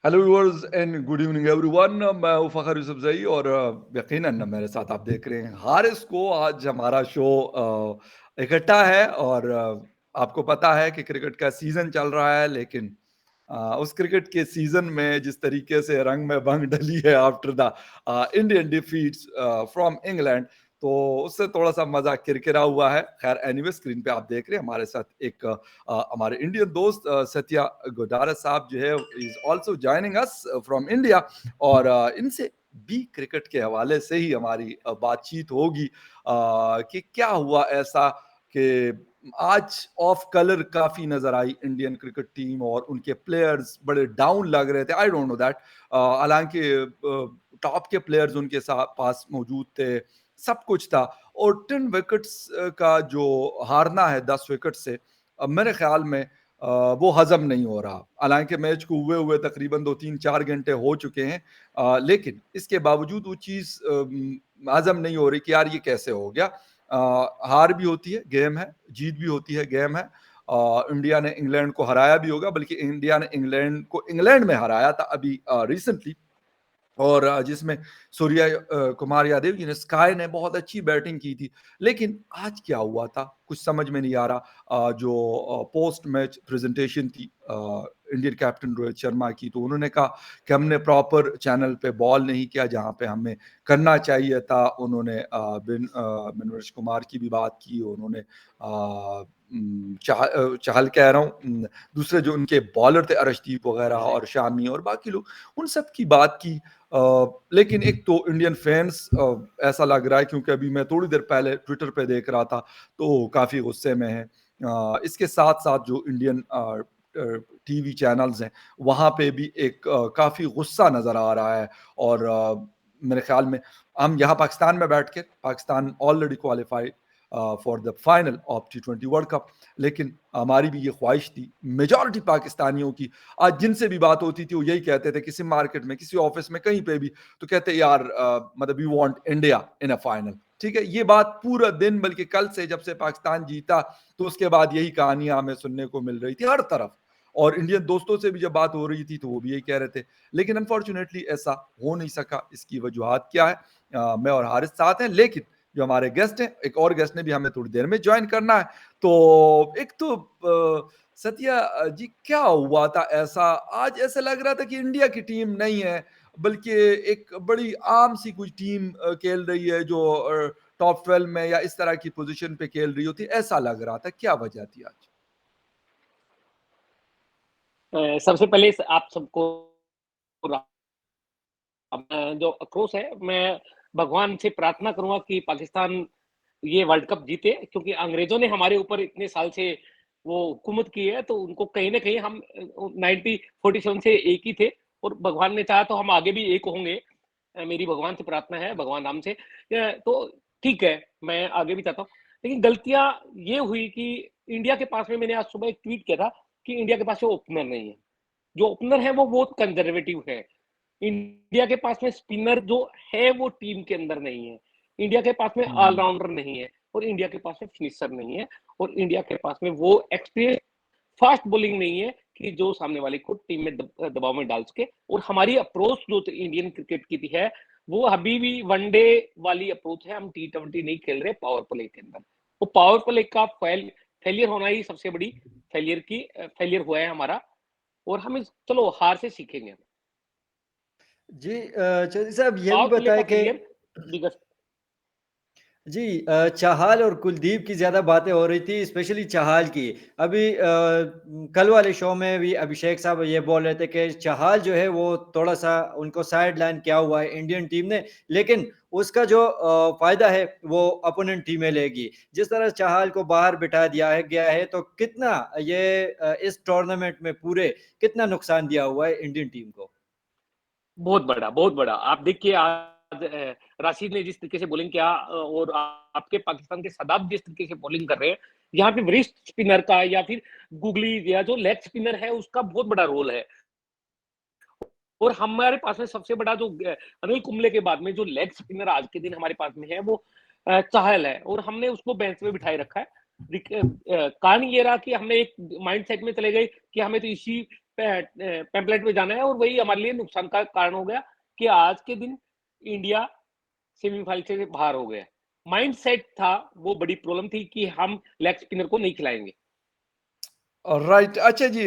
Hello viewers and good evening everyone. मैं हूं फ़खर यूसुफज़ई और यकीनन मेरे साथ आप देख रहे हैं हारिस को। आज हमारा शो इकट्ठा है और आपको पता है कि क्रिकेट का सीज़न चल रहा है, लेकिन उस क्रिकेट के सीज़न में जिस तरीके से रंग में भंग डली है after the Indian defeats from England, तो उससे थोड़ा-सा मज़ा किरकिरा हुआ है। ख़ैर एनीवे, स्क्रीन पे आप देख रहे हैं हमारे साथ एक हमारे इंडियन दोस्त सत्या गोडारा साहब जो है is also joining us from India, और इनसे भी क्रिकेट के हवाले से ही हमारी बातचीत होगी कि क्या हुआ ऐसा कि आज ऑफ कलर काफी नजर आई इंडियन क्रिकेट टीम और उनके प्लेयर्स बड़े डाउन लग रहे थे। आई डोंट नो दैट, हालांकि टॉप के प्लेयर्स उनके साथ पास मौजूद थे, सब कुछ था। और 10 विकेट्स का जो हारना है 10 विकेट से, मेरे ख्याल में वो हजम नहीं हो रहा। हालांकि मैच को हुए हुए तकरीबन 2-3-4 घंटे हो चुके हैं, लेकिन इसके बावजूद वो चीज़ हजम नहीं हो रही कि यार ये कैसे हो गया। हार भी होती है, गेम है, जीत भी होती है, गेम है। इंडिया ने इंग्लैंड को हराया भी होगा, बल्कि इंडिया ने इंग्लैंड को इंग्लैंड में हराया था अभी रिसेंटली, और जिसमें सूर्या कुमार यादव जी ने, स्काई ने बहुत अच्छी बैटिंग की थी। लेकिन आज क्या हुआ था कुछ समझ में नहीं आ रहा। पोस्ट मैच प्रेजेंटेशन थी इंडियन कैप्टन रोहित शर्मा की, तो उन्होंने कहा कि हमने प्रॉपर चैनल पे बॉल नहीं किया जहां पे हमें करना चाहिए था। उन्होंने मनोज कुमार की भी बात की, उन्होंने चाहल कह रहा हूँ, दूसरे जो उनके बॉलर थे अर्शदीप वगैरह और शामी और बाकी लोग, उन सब की बात की। लेकिन एक तो इंडियन फैंस ऐसा लग रहा है, क्योंकि अभी मैं थोड़ी देर पहले ट्विटर पे देख रहा था, तो काफ़ी गुस्से में है। इसके साथ साथ जो इंडियन टीवी चैनल्स हैं वहाँ पे भी एक काफ़ी गुस्सा नज़र आ रहा है। और मेरे ख्याल में हम यहाँ पाकिस्तान में बैठ के, Pakistan already qualified for the final of T20 world cup, लेकिन हमारी भी ये ख्वाहिश थी मेजॉरिटी पाकिस्तानियों की। आज जिनसे भी बात होती थी वो यही कहते थे, किसी मार्केट में, किसी ऑफिस में, कहीं पे भी, तो कहते यार मतलब we want India in a final. ठीक है, ये बात पूरा दिन, बल्कि कल से जब से पाकिस्तान जीता तो उसके बाद यही कहानियां हमें सुनने को मिल रही थी हर तरफ। और इंडियन दोस्तों से भी जब बात हो रही थी तो वो भी यही कह रहे थे। लेकिन अनफॉर्चुनेटली ऐसा हो नहीं सका। इसकी वजूहत क्या है? मैं और हारिस साथ हैं, लेकिन जो हमारे गेस्ट हैं, एक और गेस्ट ने भी हमें थोड़ी देर में ज्वाइन करना है। तो एक तो सत्या जी, क्या हुआ था ऐसा? आज ऐसा लग रहा था कि इंडिया की टीम नहीं है, बल्कि एक बड़ी आम सी कुछ टीम खेल रही है जो टॉप 12 में या इस तरह की पोजीशन पे खेल रही होती, ऐसा लग रहा था। क्या वजह थी आज? सबसे पहले आप सबको जो आक्रोश है, मैं भगवान से प्रार्थना करूंगा कि पाकिस्तान ये वर्ल्ड कप जीते, क्योंकि अंग्रेजों ने हमारे ऊपर इतने साल से वो हुकूमत की है, तो उनको कहीं ना कहीं हम 1947 से एक ही थे, और भगवान ने चाहा तो हम आगे भी एक होंगे। मेरी भगवान से प्रार्थना है, भगवान राम से। तो ठीक है, मैं आगे भी चाहता हूँ। लेकिन गलतियां ये हुई कि इंडिया के पास में, मैंने आज सुबह एक ट्वीट किया था कि इंडिया के पास में ओपनर नहीं है। जो ओपनर है वो बहुत कंजर्वेटिव है। इंडिया के पास में स्पिनर जो है वो टीम के अंदर नहीं है। इंडिया के पास में हम्म। ऑलराउंडर नहीं है, और इंडिया के पास में फिनिशर नहीं है, और इंडिया के पास में वो एक्सपीरियंस फास्ट बॉलिंग नहीं है कि जो सामने वाले को टीम में दबाव में डाल सके। और हमारी अप्रोच जो इंडियन क्रिकेट की थी है, वो अभी भी वनडे वाली अप्रोच है। हम T20 नहीं खेल रहे पावर प्ले के अंदर। वो पावर प्ले का फेलियर होना ही सबसे बड़ी फेलियर हुआ है हमारा। और हम चलो हार से सीखेंगे। जी चौधरी साहब, ये भी पावर प्ले बताए का कि फेलियर बिगेस्ट। जी चाहल और कुलदीप की ज़्यादा बातें हो रही थी, स्पेशली चाहल की। अभी कल वाले शो में भी अभिषेक साहब ये बोल रहे थे कि चाहल जो है वो थोड़ा सा उनको साइड लाइन किया हुआ है इंडियन टीम ने, लेकिन उसका जो फायदा है वो अपोनेंट टीमें लेगी। जिस तरह चाहल को बाहर बिठा दिया है गया है, तो कितना ये इस टूर्नामेंट में पूरे कितना नुकसान दिया हुआ है इंडियन टीम को? बहुत बड़ा, बहुत बड़ा। आप देखिए आज राशिद ने जिस तरीके से बॉलिंग किया, और आपके पाकिस्तान के शादाब जिस तरीके से बॉलिंग कर रहे हैं, यहाँ पे वरिष्ठ स्पिनर का या फिर गुगली या जो लेग स्पिनर है उसका बहुत बड़ा रोल है। और हमारे पास में सबसे बड़ा जो अनिल कुंबले के बाद में जो लेग स्पिनर आज के दिन हमारे पास में है, वो चाहल है, और हमने उसको बेंच में बिठाए रखा है। कहानी ये रहा कि हमने एक माइंड सेट में चले गए कि हमें तो इसी पैम्पलेट में जाना है, और वही हमारे लिए नुकसान का कारण हो गया कि आज के दिन इंडिया सेमीफाइनल से बाहर हो गया। माइंडसेट था, वो बड़ी प्रॉब्लम थी कि हम लेग स्पिनर को नहीं खिलाएँगे। राइट। अच्छा जी,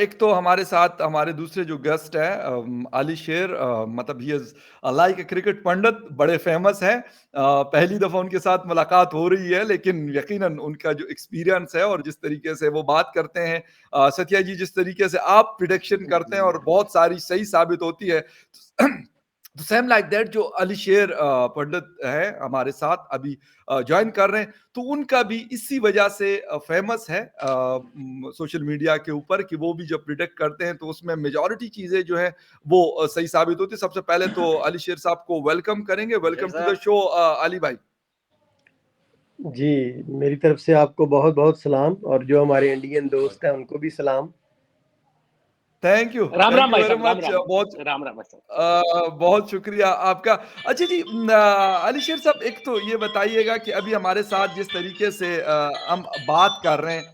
एक तो हमारे साथ हमारे दूसरे जो गेस्ट हैं अली शेर, मतलब he is like a cricket pundit, बड़े फ़ेमस हैं। पहली दफ़ा उनके साथ मुलाकात हो रही है, लेकिन यकीनन उनका जो एक्सपीरियंस है और जिस तरीके से वो बात करते हैं, सत्या जी जिस तरीके से आप प्रिडिक्शन करते हैं और बहुत सारी सही साबित होती है। तो सेम लाइक दैट जो अली शेर पंडित है हमारे साथ अभी जॉइन कर रहे हैं, तो उनका भी इसी वजह से फेमस है सोशल मीडिया के ऊपर कि वो भी जब प्रिडिक्ट करते हैं तो उसमें मेजॉरिटी चीजें जो है वो सही साबित होती है। सबसे पहले तो अली शेर साहब को वेलकम करेंगे। Welcome to the show Ali भाई। जी, मेरी तरफ से आपको बहुत-बहुत सलाम, और जो हमारे इंडियन दोस्त हैं उनको भी सलाम। थैंक राम राम यू भाई वेरी साहब, राम मच। राम। बहुत राम राम भाई साहब। बहुत शुक्रिया आपका। अच्छा जी, अली शेर साहब एक तो ये बताइएगा कि अभी हमारे साथ जिस तरीके से हम बात कर रहे हैं,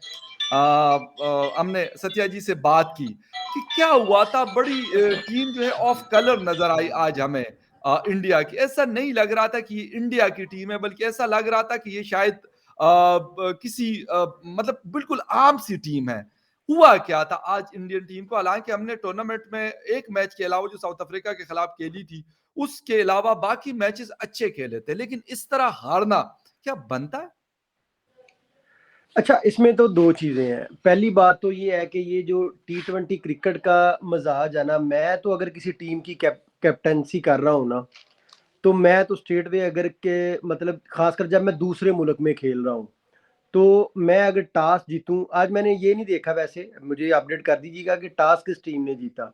हमने सत्या जी से बात की कि क्या हुआ था, बड़ी टीम जो है ऑफ कलर नजर आई आज हमें इंडिया की। ऐसा नहीं लग रहा था कि ये इंडिया की टीम है, बल्कि ऐसा लग रहा था कि ये शायद किसी मतलब बिल्कुल आम सी टीम है। हुआ क्या था आज इंडियन टीम को? हालांकि हमने टूर्नामेंट में एक मैच के अलावा जो साउथ अफ्रीका के खिलाफ खेली थी, उसके अलावा बाकी मैचेस अच्छे खेले थे, लेकिन इस तरह हारना क्या बनता है? अच्छा, इसमें तो 2 चीज़ें हैं। पहली बात तो ये है कि ये जो टी20 क्रिकेट का मज़ाज है ना, मैं तो अगर किसी टीम की कैप्टेंसी कर रहा हूँ ना, तो मैं तो स्टेट वे अगर के मतलब ख़ासकर जब मैं दूसरे मुल्क में खेल रहा हूँ, तो मैं अगर टॉस जीतूँ, आज मैंने ये नहीं देखा, वैसे मुझे अपडेट कर दीजिएगा कि टॉस किस टीम ने जीता,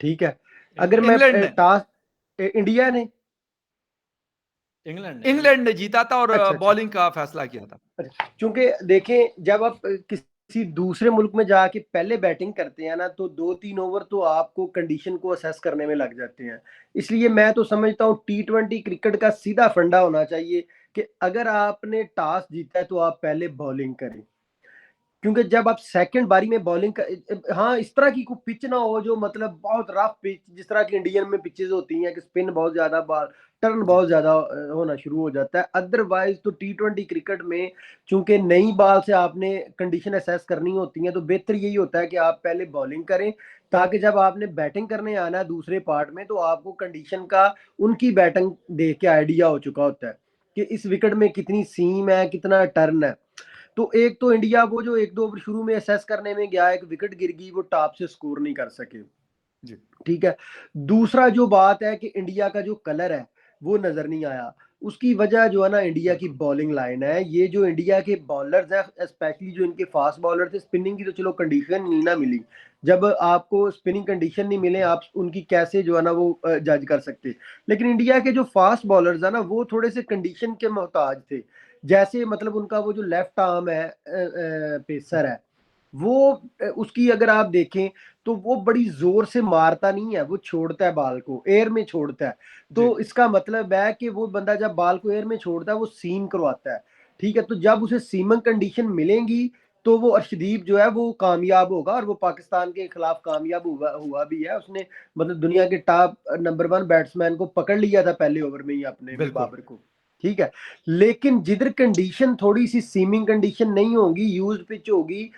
ठीक है? अगर मैं इंग्लैंड ने टॉस इंडिया ने। इंग्लैंड ने जीता था और अच्छा, अच्छा। बॉलिंग का फैसला किया था। अच्छा, क्योंकि देखें, जब आप किसी दूसरे मुल्क में जाके पहले बैटिंग करते हैं ना, तो 2-3 ओवर तो आपको कंडीशन को असेस करने में लग जाते हैं। इसलिए मैं तो समझता हूँ टी20 क्रिकेट का सीधा फंडा होना चाहिए कि अगर आपने टॉस जीता है तो आप पहले बॉलिंग करें, क्योंकि जब आप सेकंड बारी में बॉलिंग हाँ, इस तरह की कोई पिच ना हो जो मतलब बहुत रफ पिच, जिस तरह की इंडियन में पिचेस होती हैं कि स्पिन बहुत ज्यादा, बॉल टर्न जी। बहुत ज्यादा होना शुरू हो जाता है। अदरवाइज तो टी20 क्रिकेट में चूंकि नई बॉल से आपने कंडीशन असेस करनी होती है, तो बेहतर यही होता है कि आप पहले बॉलिंग करें, ताकि जब आपने बैटिंग करने आना है दूसरे पार्ट में, तो आपको कंडीशन का उनकी बैटिंग देख के आइडिया हो चुका होता है कि इस विकेट में कितनी सीम है, कितना टर्न है। तो एक तो इंडिया वो जो 1-2 ओवर शुरू में असेस करने में गया, एक विकेट गिर गई, वो टॉप से स्कोर नहीं कर सके, जी। ठीक है। दूसरा जो बात है कि इंडिया का जो कलर है वो नजर नहीं आया। उसकी वजह जो है ना, इंडिया की बिल्कुल। बॉलिंग लाइन है। ये जो इंडिया के बॉलर्स हैं, स्पेशली जो इनके फास्ट बॉलर थे, स्पिनिंग की तो चलो कंडीशन नहीं ना मिली, जब आपको स्पिनिंग कंडीशन नहीं मिले, आप उनकी कैसे जो है ना वो जज कर सकते। लेकिन इंडिया के जो फास्ट बॉलर्स है ना, वो थोड़े से कंडीशन के मोहताज थे। जैसे मतलब उनका वो जो लेफ्ट आर्म है, पेसर है, वो उसकी अगर आप देखें तो वो बड़ी जोर से मारता नहीं है, वो छोड़ता है बाल को, एयर में छोड़ता है। जी। तो इसका मतलब है कि वो बंदा जब बाल को एयर में छोड़ता है, वो सीम करवाता है, ठीक है। तो जब उसे सीमन कंडीशन मिलेंगी, तो वो अर्शदीप जो है वो कामयाब होगा, और वो पाकिस्तान के खिलाफ कामयाब हुआ हुआ भी है। उसने मतलब दुनिया के टॉप नंबर 1 बैट्समैन को पकड़ लिया था पहले ओवर में ही अपने में, बिल्कुल। बाबर को, ठीक है। लेकिन जिधर कंडीशन थोड़ी सी सीमिंग कंडीशन नहीं होगी, यूज पिच होगी,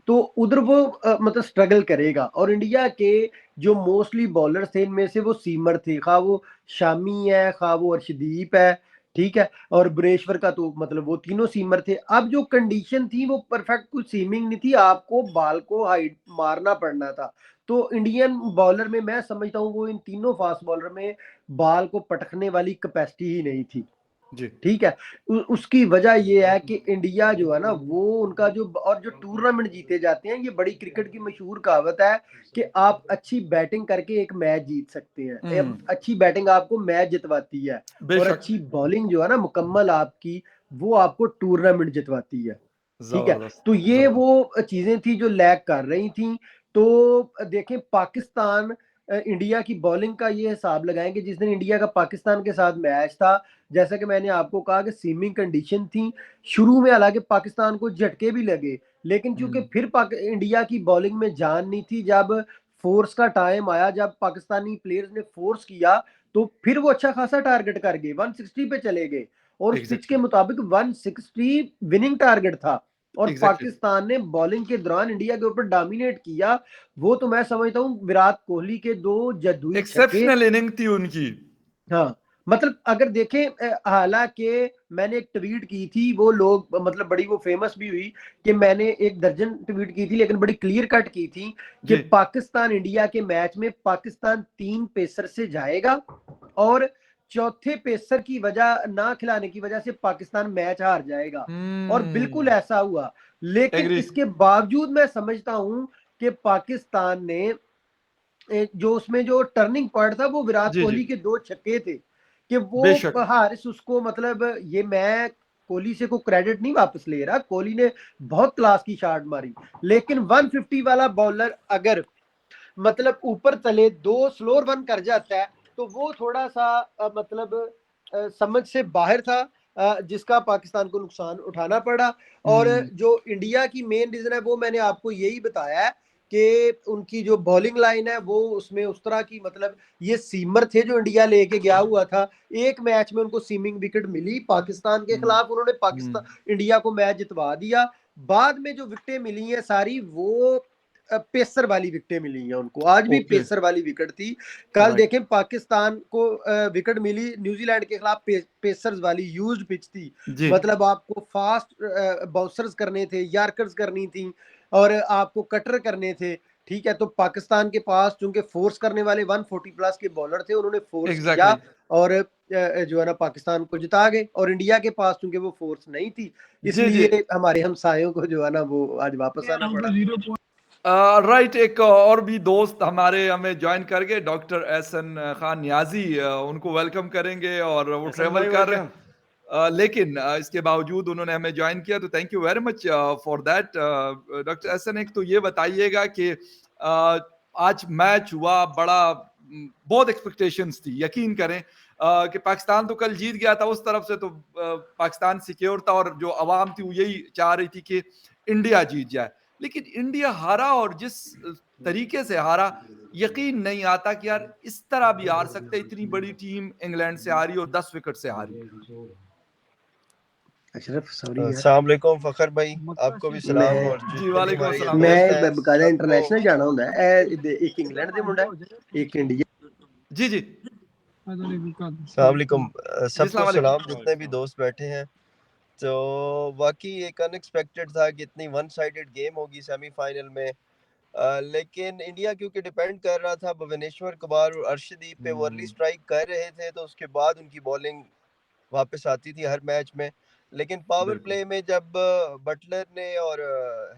तो उधर वो मतलब स्ट्रगल करेगा। और इंडिया के जो मोस्टली बॉलर्स थे, इनमें से वो सीमर थे, खा वो शामी है, खा वो अर्शदीप है, ठीक है, और बुरेश्वर का तो मतलब वो तीनों सीमर थे। अब जो कंडीशन थी वो परफेक्ट, कुछ सीमिंग नहीं थी, आपको बॉल को हाइट मारना पड़ना था। तो इंडियन बॉलर में मैं समझता हूँ वो इन तीनों फास्ट बॉलर में बॉल को पटकने वाली कैपेसिटी ही नहीं थी, जी। ठीक है। उसकी वजह ये है कि इंडिया जो है ना, वो उनका जो और जो टूर्नामेंट जीते जाते हैं, ये बड़ी क्रिकेट की मशहूर कहावत है कि आप अच्छी बैटिंग करके एक मैच जीत सकते हैं, अच्छी बैटिंग आपको मैच जितवाती है, और बेशक। अच्छी बॉलिंग जो है ना मुकम्मल आपकी, वो आपको टूर्नामेंट जितवाती है, ठीक है। जबरदस्त। तो ये जबरदस्त। वो चीजें थी जो लैग कर रही थी। तो देखें, पाकिस्तान इंडिया की बॉलिंग का ये हिसाब लगाएं कि जिस दिन इंडिया का पाकिस्तान के साथ मैच था, जैसा कि मैंने आपको कहा कि सीमिंग कंडीशन थी शुरू में, हालांकि पाकिस्तान को झटके भी लगे, लेकिन चूंकि फिर इंडिया की बॉलिंग में जान नहीं थी, जब फोर्स का टाइम आया, जब पाकिस्तानी प्लेयर्स ने फोर्स किया, तो फिर वो अच्छा खासा टारगेट कर गए, 160 पे चले गए, और उस पिच के मुताबिक 160 विनिंग टारगेट था। और पाकिस्तान ने बॉलिंग के दौरान इंडिया के ऊपर डोमिनेट किया। वो तो मैं समझता हूँ विराट कोहली के 2 जदुई एक्सेप्शनल इनिंग थी उनकी। हाँ, मतलब अगर देखें, हालांकि मैंने एक ट्वीट की थी, वो लोग मतलब बड़ी वो फेमस भी हुई कि मैंने 1 दर्जन ट्वीट की थी, लेकिन बड़ी क्लियर कट की थी कि पाकिस्तान इंडिया के मैच में पाकिस्तान 3 पेसर से जाएगा, और चौथे पेसर की वजह ना खिलाने की वजह से पाकिस्तान मैच हार जाएगा। और बिल्कुल ऐसा हुआ। लेकिन इसके बावजूद मैं समझता हूं कि पाकिस्तान ने जो उसमें जो टर्निंग पॉइंट था वो विराट कोहली के 2 छक्के थे, कि वो हारिस उसको, मतलब ये मैं कोहली से को क्रेडिट नहीं वापस ले रहा, कोहली ने बहुत क्लास की शॉट मारी, लेकिन 150 वाला बॉलर अगर मतलब ऊपर तले 2 स्लोअर 1 कर जाता है, तो वो थोड़ा सा मतलब समझ से बाहर था, जिसका पाकिस्तान को नुकसान उठाना पड़ा। और जो इंडिया की मेन रीजन है वो मैंने आपको यही बताया है कि उनकी जो बॉलिंग लाइन है वो उसमें उस तरह की, मतलब ये सीमर थे जो इंडिया लेके गया हुआ था। एक मैच में उनको सीमिंग विकेट मिली पाकिस्तान के खिलाफ, उन्होंने पाकिस्तान इंडिया को मैच जितवा दिया। बाद में जो विकेटें मिली हैं सारी वो पेसर वाली विकेटें मिली हैं उनको, आज भी पेसर वाली विकेट थी। कल देखें पाकिस्तान को विकेट मिली न्यूजीलैंड के खिलाफ, पेसर्स वाली यूज्ड पिच थी, मतलब आपको फास्ट बाउंसर्स करने थे, यार्कर्स करनी थी, और आपको कटर करने थे। ठीक है, तो पाकिस्तान के पास चूंकि फोर्स करने वाले 140 प्लस के बॉलर थे, उन्होंने फोर्स किया और जो है ना पाकिस्तान को जिता गए। और इंडिया के पास चूंकि वो फोर्स नहीं थी, इसलिए हमारे हमसायों को जो है ना वो आज वापस आना पड़ा। राइट, एक और भी दोस्त हमारे हमें ज्वाइन कर गए, डॉक्टर एहसन खान नियाजी, उनको वेलकम करेंगे, और वो ट्रेवल कर रहे हैं, लेकिन इसके बावजूद उन्होंने हमें ज्वाइन किया, तो thank you very much for that. Doctor Ehsan, एक तो ये बताइएगा कि आज मैच हुआ बड़ा, बहुत एक्सपेक्टेशंस थी, यकीन करें कि पाकिस्तान तो कल जीत गया था, उस तरफ से तो पाकिस्तान सिक्योर था, और जो आवाम थी वो यही चाह रही थी कि इंडिया जीत जाए, लेकिन इंडिया हारा, और जिस तरीके से हारा, यकीन नहीं आता कि यार इस तरह भी हार सकते, इतनी बड़ी टीम इंग्लैंड से हारी और 10 विकेट से हारी। अस्सलाम वालेकुम फखर भाई, आपको भी सलाम। और जी वालेकुम अस्सलाम। मैं बकायदा इंटरनेशनल जाना ਹੁੰਦਾ है, एक इंग्लैंड ਦੇ ਮੁੰਡਾ एक इंडिया। जी जी, अस्सलाम वालेकुम, सबको सलाम, जितने भी दोस्त बैठे हैं। तो वाकई एक अनएक्सपेक्टेड था कि इतनी वन साइडेड गेम होगी सेमीफाइनल में, लेकिन इंडिया क्योंकि डिपेंड कर रहा था भुवनेश्वर कुमार और अर्शदीप पे, वो अर्ली स्ट्राइक कर रहे थे, तो उसके बाद उनकी बॉलिंग वापस आती थी हर मैच में। लेकिन पावर प्ले में जब बटलर ने और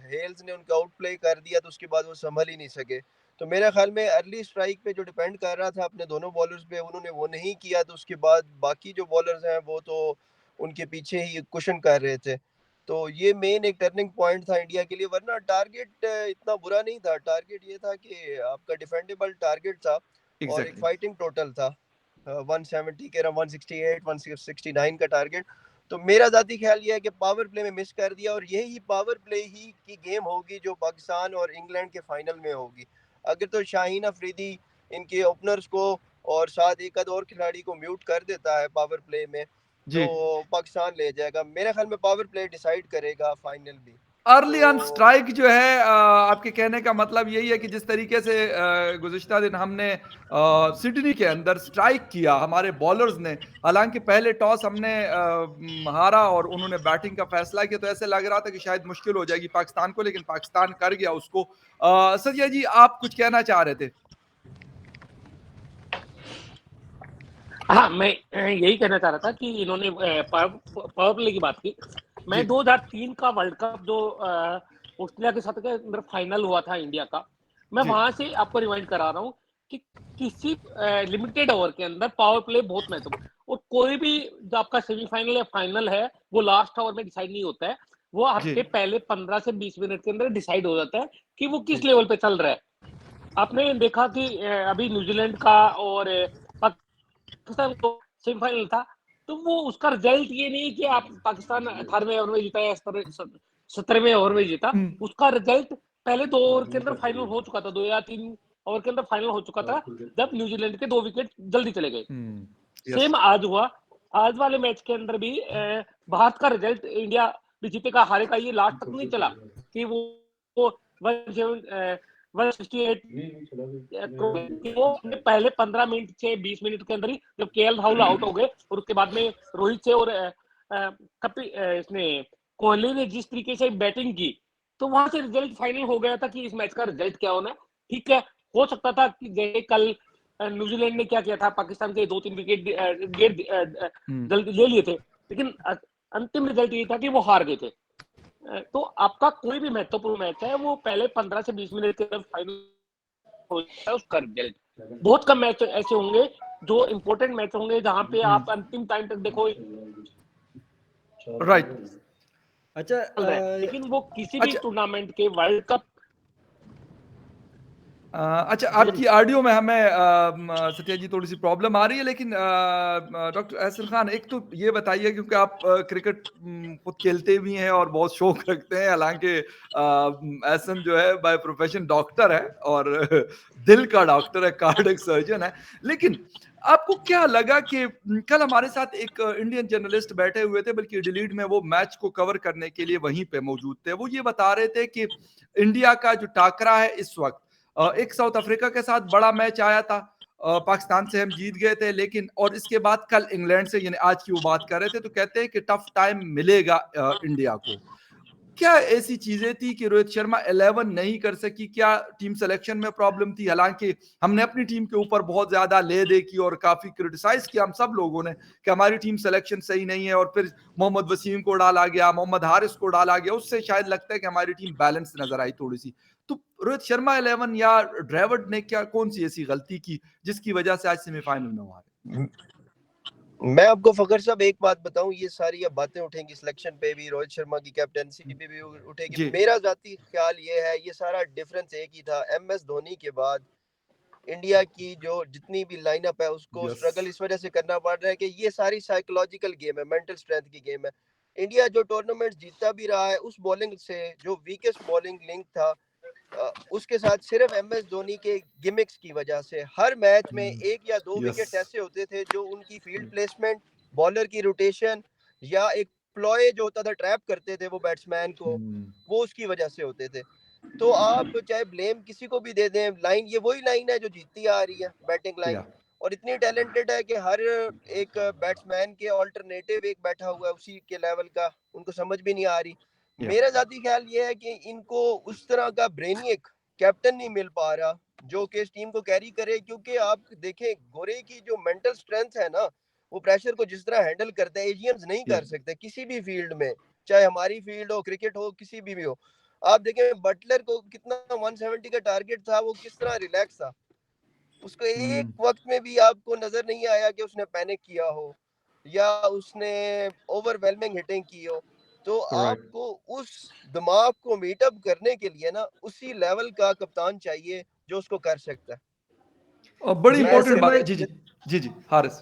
हेल्स ने उनका आउट प्ले कर दिया, तो उसके बाद वो संभल ही नहीं सके। तो मेरे ख्याल में अर्ली स्ट्राइक पे जो डिपेंड कर रहा था अपने दोनों बॉलर्स पे, उन्होंने वो नहीं किया, तो उसके बाद बाकी जो बॉलर्स हैं वो तो उनके पीछे ही कुशन कर रहे थे। तो ये मेन एक टर्निंग पॉइंट था इंडिया के लिए, वरना टारगेट इतना बुरा नहीं था। टारगेट ये था कि आपका डिफेंडेबल टारगेट था, और एक फाइटिंग टोटल था 170 के 168 169 का टारगेट। तो मेरा जाती ख्याल ये है कि पावर प्ले में मिस कर दिया, और यही पावर प्ले ही की गेम होगी जो पाकिस्तान और इंग्लैंड के फाइनल में होगी। अगर तो शाहीन अफरीदी इनके ओपनर्स को और साथ एक आध और खिलाड़ी को म्यूट कर देता है पावर प्ले में, तो पाकिस्तान ले जाएगा। मेरे ख्याल में पावर प्ले डिसाइड करेगा फाइनल भी। अर्ली ऑन स्ट्राइक जो है, आपके कहने का मतलब यही है कि जिस तरीके से गुज़िश्ता दिन हमने सिडनी के अंदर स्ट्राइक किया हमारे बॉलर्स ने, हालांकि पहले टॉस हमने हारा और उन्होंने बैटिंग का फैसला किया, तो ऐसे लग रहा था कि शायद मुश्किल हो जाएगी पाकिस्तान को, लेकिन पाकिस्तान कर गया उसको। सजिया जी, आप कुछ कहना चाह रहे थे? हाँ, मैं यही कहना चाह रहा था कि इन्होंने पावर प्ले की बात की। मैं 2003 का वर्ल्ड कप जो ऑस्ट्रेलिया के साथ के अंदर फाइनल हुआ था इंडिया का, मैं वहां से आपको रिमाइंड करा रहा हूँ कि किसी लिमिटेड ओवर के अंदर पावर प्ले बहुत महत्वपूर्ण, और कोई भी जो आपका सेमीफाइनल या फाइनल है वो लास्ट ओवर में डिसाइड नहीं होता है, वो आपके पहले 15 से 20 मिनट के अंदर डिसाइड हो जाता है कि वो किस लेवल पे चल रहा है। आपने देखा कि अभी न्यूजीलैंड का और पाकिस्तान को सेमीफाइनल था, तो वो उसका रिजल्ट ये नहीं कि आप पाकिस्तान 18वें ओवर में जीता है, इस तरह 17वें ओवर में जीता, हम्म। उसका रिजल्ट पहले 2 ओवर के अंदर फाइनल हो चुका था, 2 या 3 ओवर के अंदर फाइनल हो चुका था, जब न्यूजीलैंड के 2 विकेट जल्दी चले गए। सेम आज हुआ, आज वाले मैच के अंदर भी भारत का रिजल्ट इंडिया भी जीतेगा हारेगा ये लास्ट तक नहीं चला कि वो 168 वो पहले 15 मिनट से 20 मिनट के अंदर ही जब केएल राहुल आउट हो गए और उसके बाद में रोहित से और इसने कोहली ने जिस तरीके से बैटिंग की, तो वहां से रिजल्ट फाइनल हो गया था कि इस मैच का रिजल्ट क्या होना। ठीक है, हो सकता था कि जैसे कल न्यूजीलैंड ने क्या किया था, पाकिस्तान के 2-3 विकेट जल्दी ले लिए थे, लेकिन अंतिम रिजल्ट ये था कि वो हार गए थे। तो आपका कोई भी महत्वपूर्ण मैच है वो पहले 15 से 20 मिनट के अंदर फाइनल हो जाता है उसका रिजल्ट। बहुत कम मैच ऐसे होंगे जो इंपॉर्टेंट मैच होंगे जहां पे आप अंतिम टाइम तक देखो। राइट। अच्छा, लेकिन वो किसी भी टूर्नामेंट के वर्ल्ड कप अच्छा, आपकी ऑडियो में हमें सत्या जी थोड़ी सी प्रॉब्लम आ रही है, लेकिन डॉक्टर एहसन खान, एक तो ये बताइए, क्योंकि आप क्रिकेट खुद खेलते भी हैं और बहुत शौक रखते हैं, हालांकि एहसन जो है बाय प्रोफेशन डॉक्टर है और दिल का डॉक्टर है, कार्डियक सर्जन है, लेकिन आपको क्या लगा कि कल हमारे साथ एक इंडियन जर्नलिस्ट बैठे हुए थे, बल्कि डिलीट में वो मैच को कवर करने के लिए वहीं पे मौजूद थे, वो ये बता रहे थे कि इंडिया का जो टाकरा है इस वक्त, एक साउथ अफ्रीका के साथ बड़ा मैच आया था, पाकिस्तान से हम जीत गए थे, लेकिन और इसके बाद कल इंग्लैंड से, यानी आज की वो बात कर रहे थे, तो कहते हैं कि टफ टाइम मिलेगा इंडिया को। क्या ऐसी चीजें थी कि रोहित शर्मा 11 नहीं कर सकी? क्या टीम सिलेक्शन में प्रॉब्लम थी? हालांकि हमने अपनी टीम के ऊपर बहुत ज्यादा ले दे की और काफी क्रिटिसाइज किया हम सब लोगों ने कि हमारी टीम सिलेक्शन सही नहीं है, और फिर मोहम्मद वसीम को डाला गया, मोहम्मद हारिस को डाला गया, उससे शायद लगता है कि हमारी टीम बैलेंस नजर आई थोड़ी सी। तो रोहित शर्मा 11 या ड्रेविड ने क्या कौन सी ऐसी गलती की जिसकी वजह से आज सेमीफाइनल में वो हारे? मैं आपको फखर साहब एक बात बताऊं, ये सारी अब बातें उठेंगी सिलेक्शन पे भी, रोहित शर्मा की कैप्टनसी पे भी उठेगी। मेरा जाती ख्याल ये है, ये सारा डिफरेंस एक ही था, एमएस धोनी के बाद इंडिया की जो जितनी भी लाइनअप है उसको स्ट्रगल इस वजह से करना पड़ रहा है कि ये सारी साइकोलॉजिकल गेम है, मेंटल स्ट्रेंथ की गेम है। इंडिया जो टूर्नामेंट जीतता भी रहा है, उस बॉलिंग से जो वीकेस्ट बॉलिंग लिंक था उसके साथ सिर्फ एमएस धोनी के गिमिक्स की वजह से हर मैच में 1 या 2 विकेट्स ऐसे होते थे जो उनकी फील्ड प्लेसमेंट, बॉलर की रोटेशन या एक प्लॉय जो होता था, ट्रैप करते थे वो बैट्समैन को, वो उसकी वजह से होते थे। तो आप चाहे ब्लेम किसी को भी दे दें, लाइन ये वही लाइन है जो जीतती आ रही है, बैटिंग लाइन, और इतनी टैलेंटेड है कि हर एक बैट्समैन के ऑल्टरनेटिव एक बैठा हुआ है उसी के लेवल का, उनको समझ भी नहीं आ रही। मेरा जाती ख्याल ये है कि इनको उस तरह का ब्रेनियक कैप्टन नहीं मिल पा रहा जो कि इस टीम को कैरी करे, क्योंकि आप देखें गोरे की जो मेंटल स्ट्रेंथ है ना, वो प्रेशर को जिस तरह हैंडल करते हैं एशियंस नहीं कर सकते किसी भी फील्ड में, चाहे हमारी फील्ड हो, क्रिकेट हो, किसी भी हो। आप देखें बटलर को कितना 170 का टारगेट था, वो किस तरह रिलैक्स था, उसको एक वक्त में भी आपको नजर नहीं आया कि उसने पैनिक किया हो या उसने ओवरवेलमिंग हिटिंग की हो। तो आपको उस दिमाग को मीटअप करने के लिए ना उसी लेवल का कप्तान चाहिए जो उसको कर सकता है। और बड़ी इंपॉर्टेंट बात है। जी जी जी जी हारिस,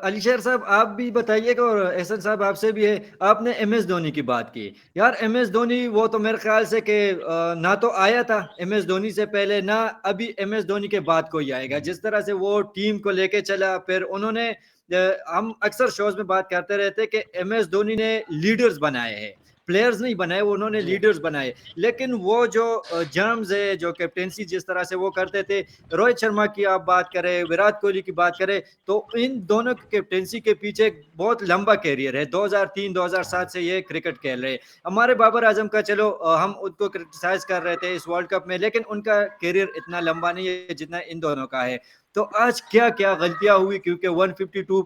अलीशेर साहब आप भी बताइएगा, और एहसन साहब आपसे भी है, आपने एमएस धोनी की बात की यार। एमएस धोनी वो तो मेरे ख्याल से कि ना तो आया था एमएस धोनी से पहले, ना अभी एमएस धोनी के बाद कोई आएगा। जिस तरह से वो टीम को लेके चला, फिर उन्होंने हम अक्सर शोज में बात करते रहते कि एमएस धोनी ने लीडर्स बनाए हैं, प्लेयर्स नहीं बनाए, वो उन्होंने लीडर्स बनाए। लेकिन वो जो जर्म्स है, जो कैप्टेंसी जिस तरह से वो करते थे, रोहित शर्मा की आप बात करें, विराट कोहली की बात करें, तो इन दोनों की कैप्टेंसी के पीछे बहुत लंबा कैरियर है। 2003-2007 से ये क्रिकेट खेल रहे। हमारे बाबर आजम का चलो हम उनको क्रिटिसाइज कर रहे थे इस वर्ल्ड कप में, लेकिन उनका कैरियर इतना लंबा नहीं है जितना इन दोनों का है। तो आज क्या क्या गलतियां हुई, क्योंकि 152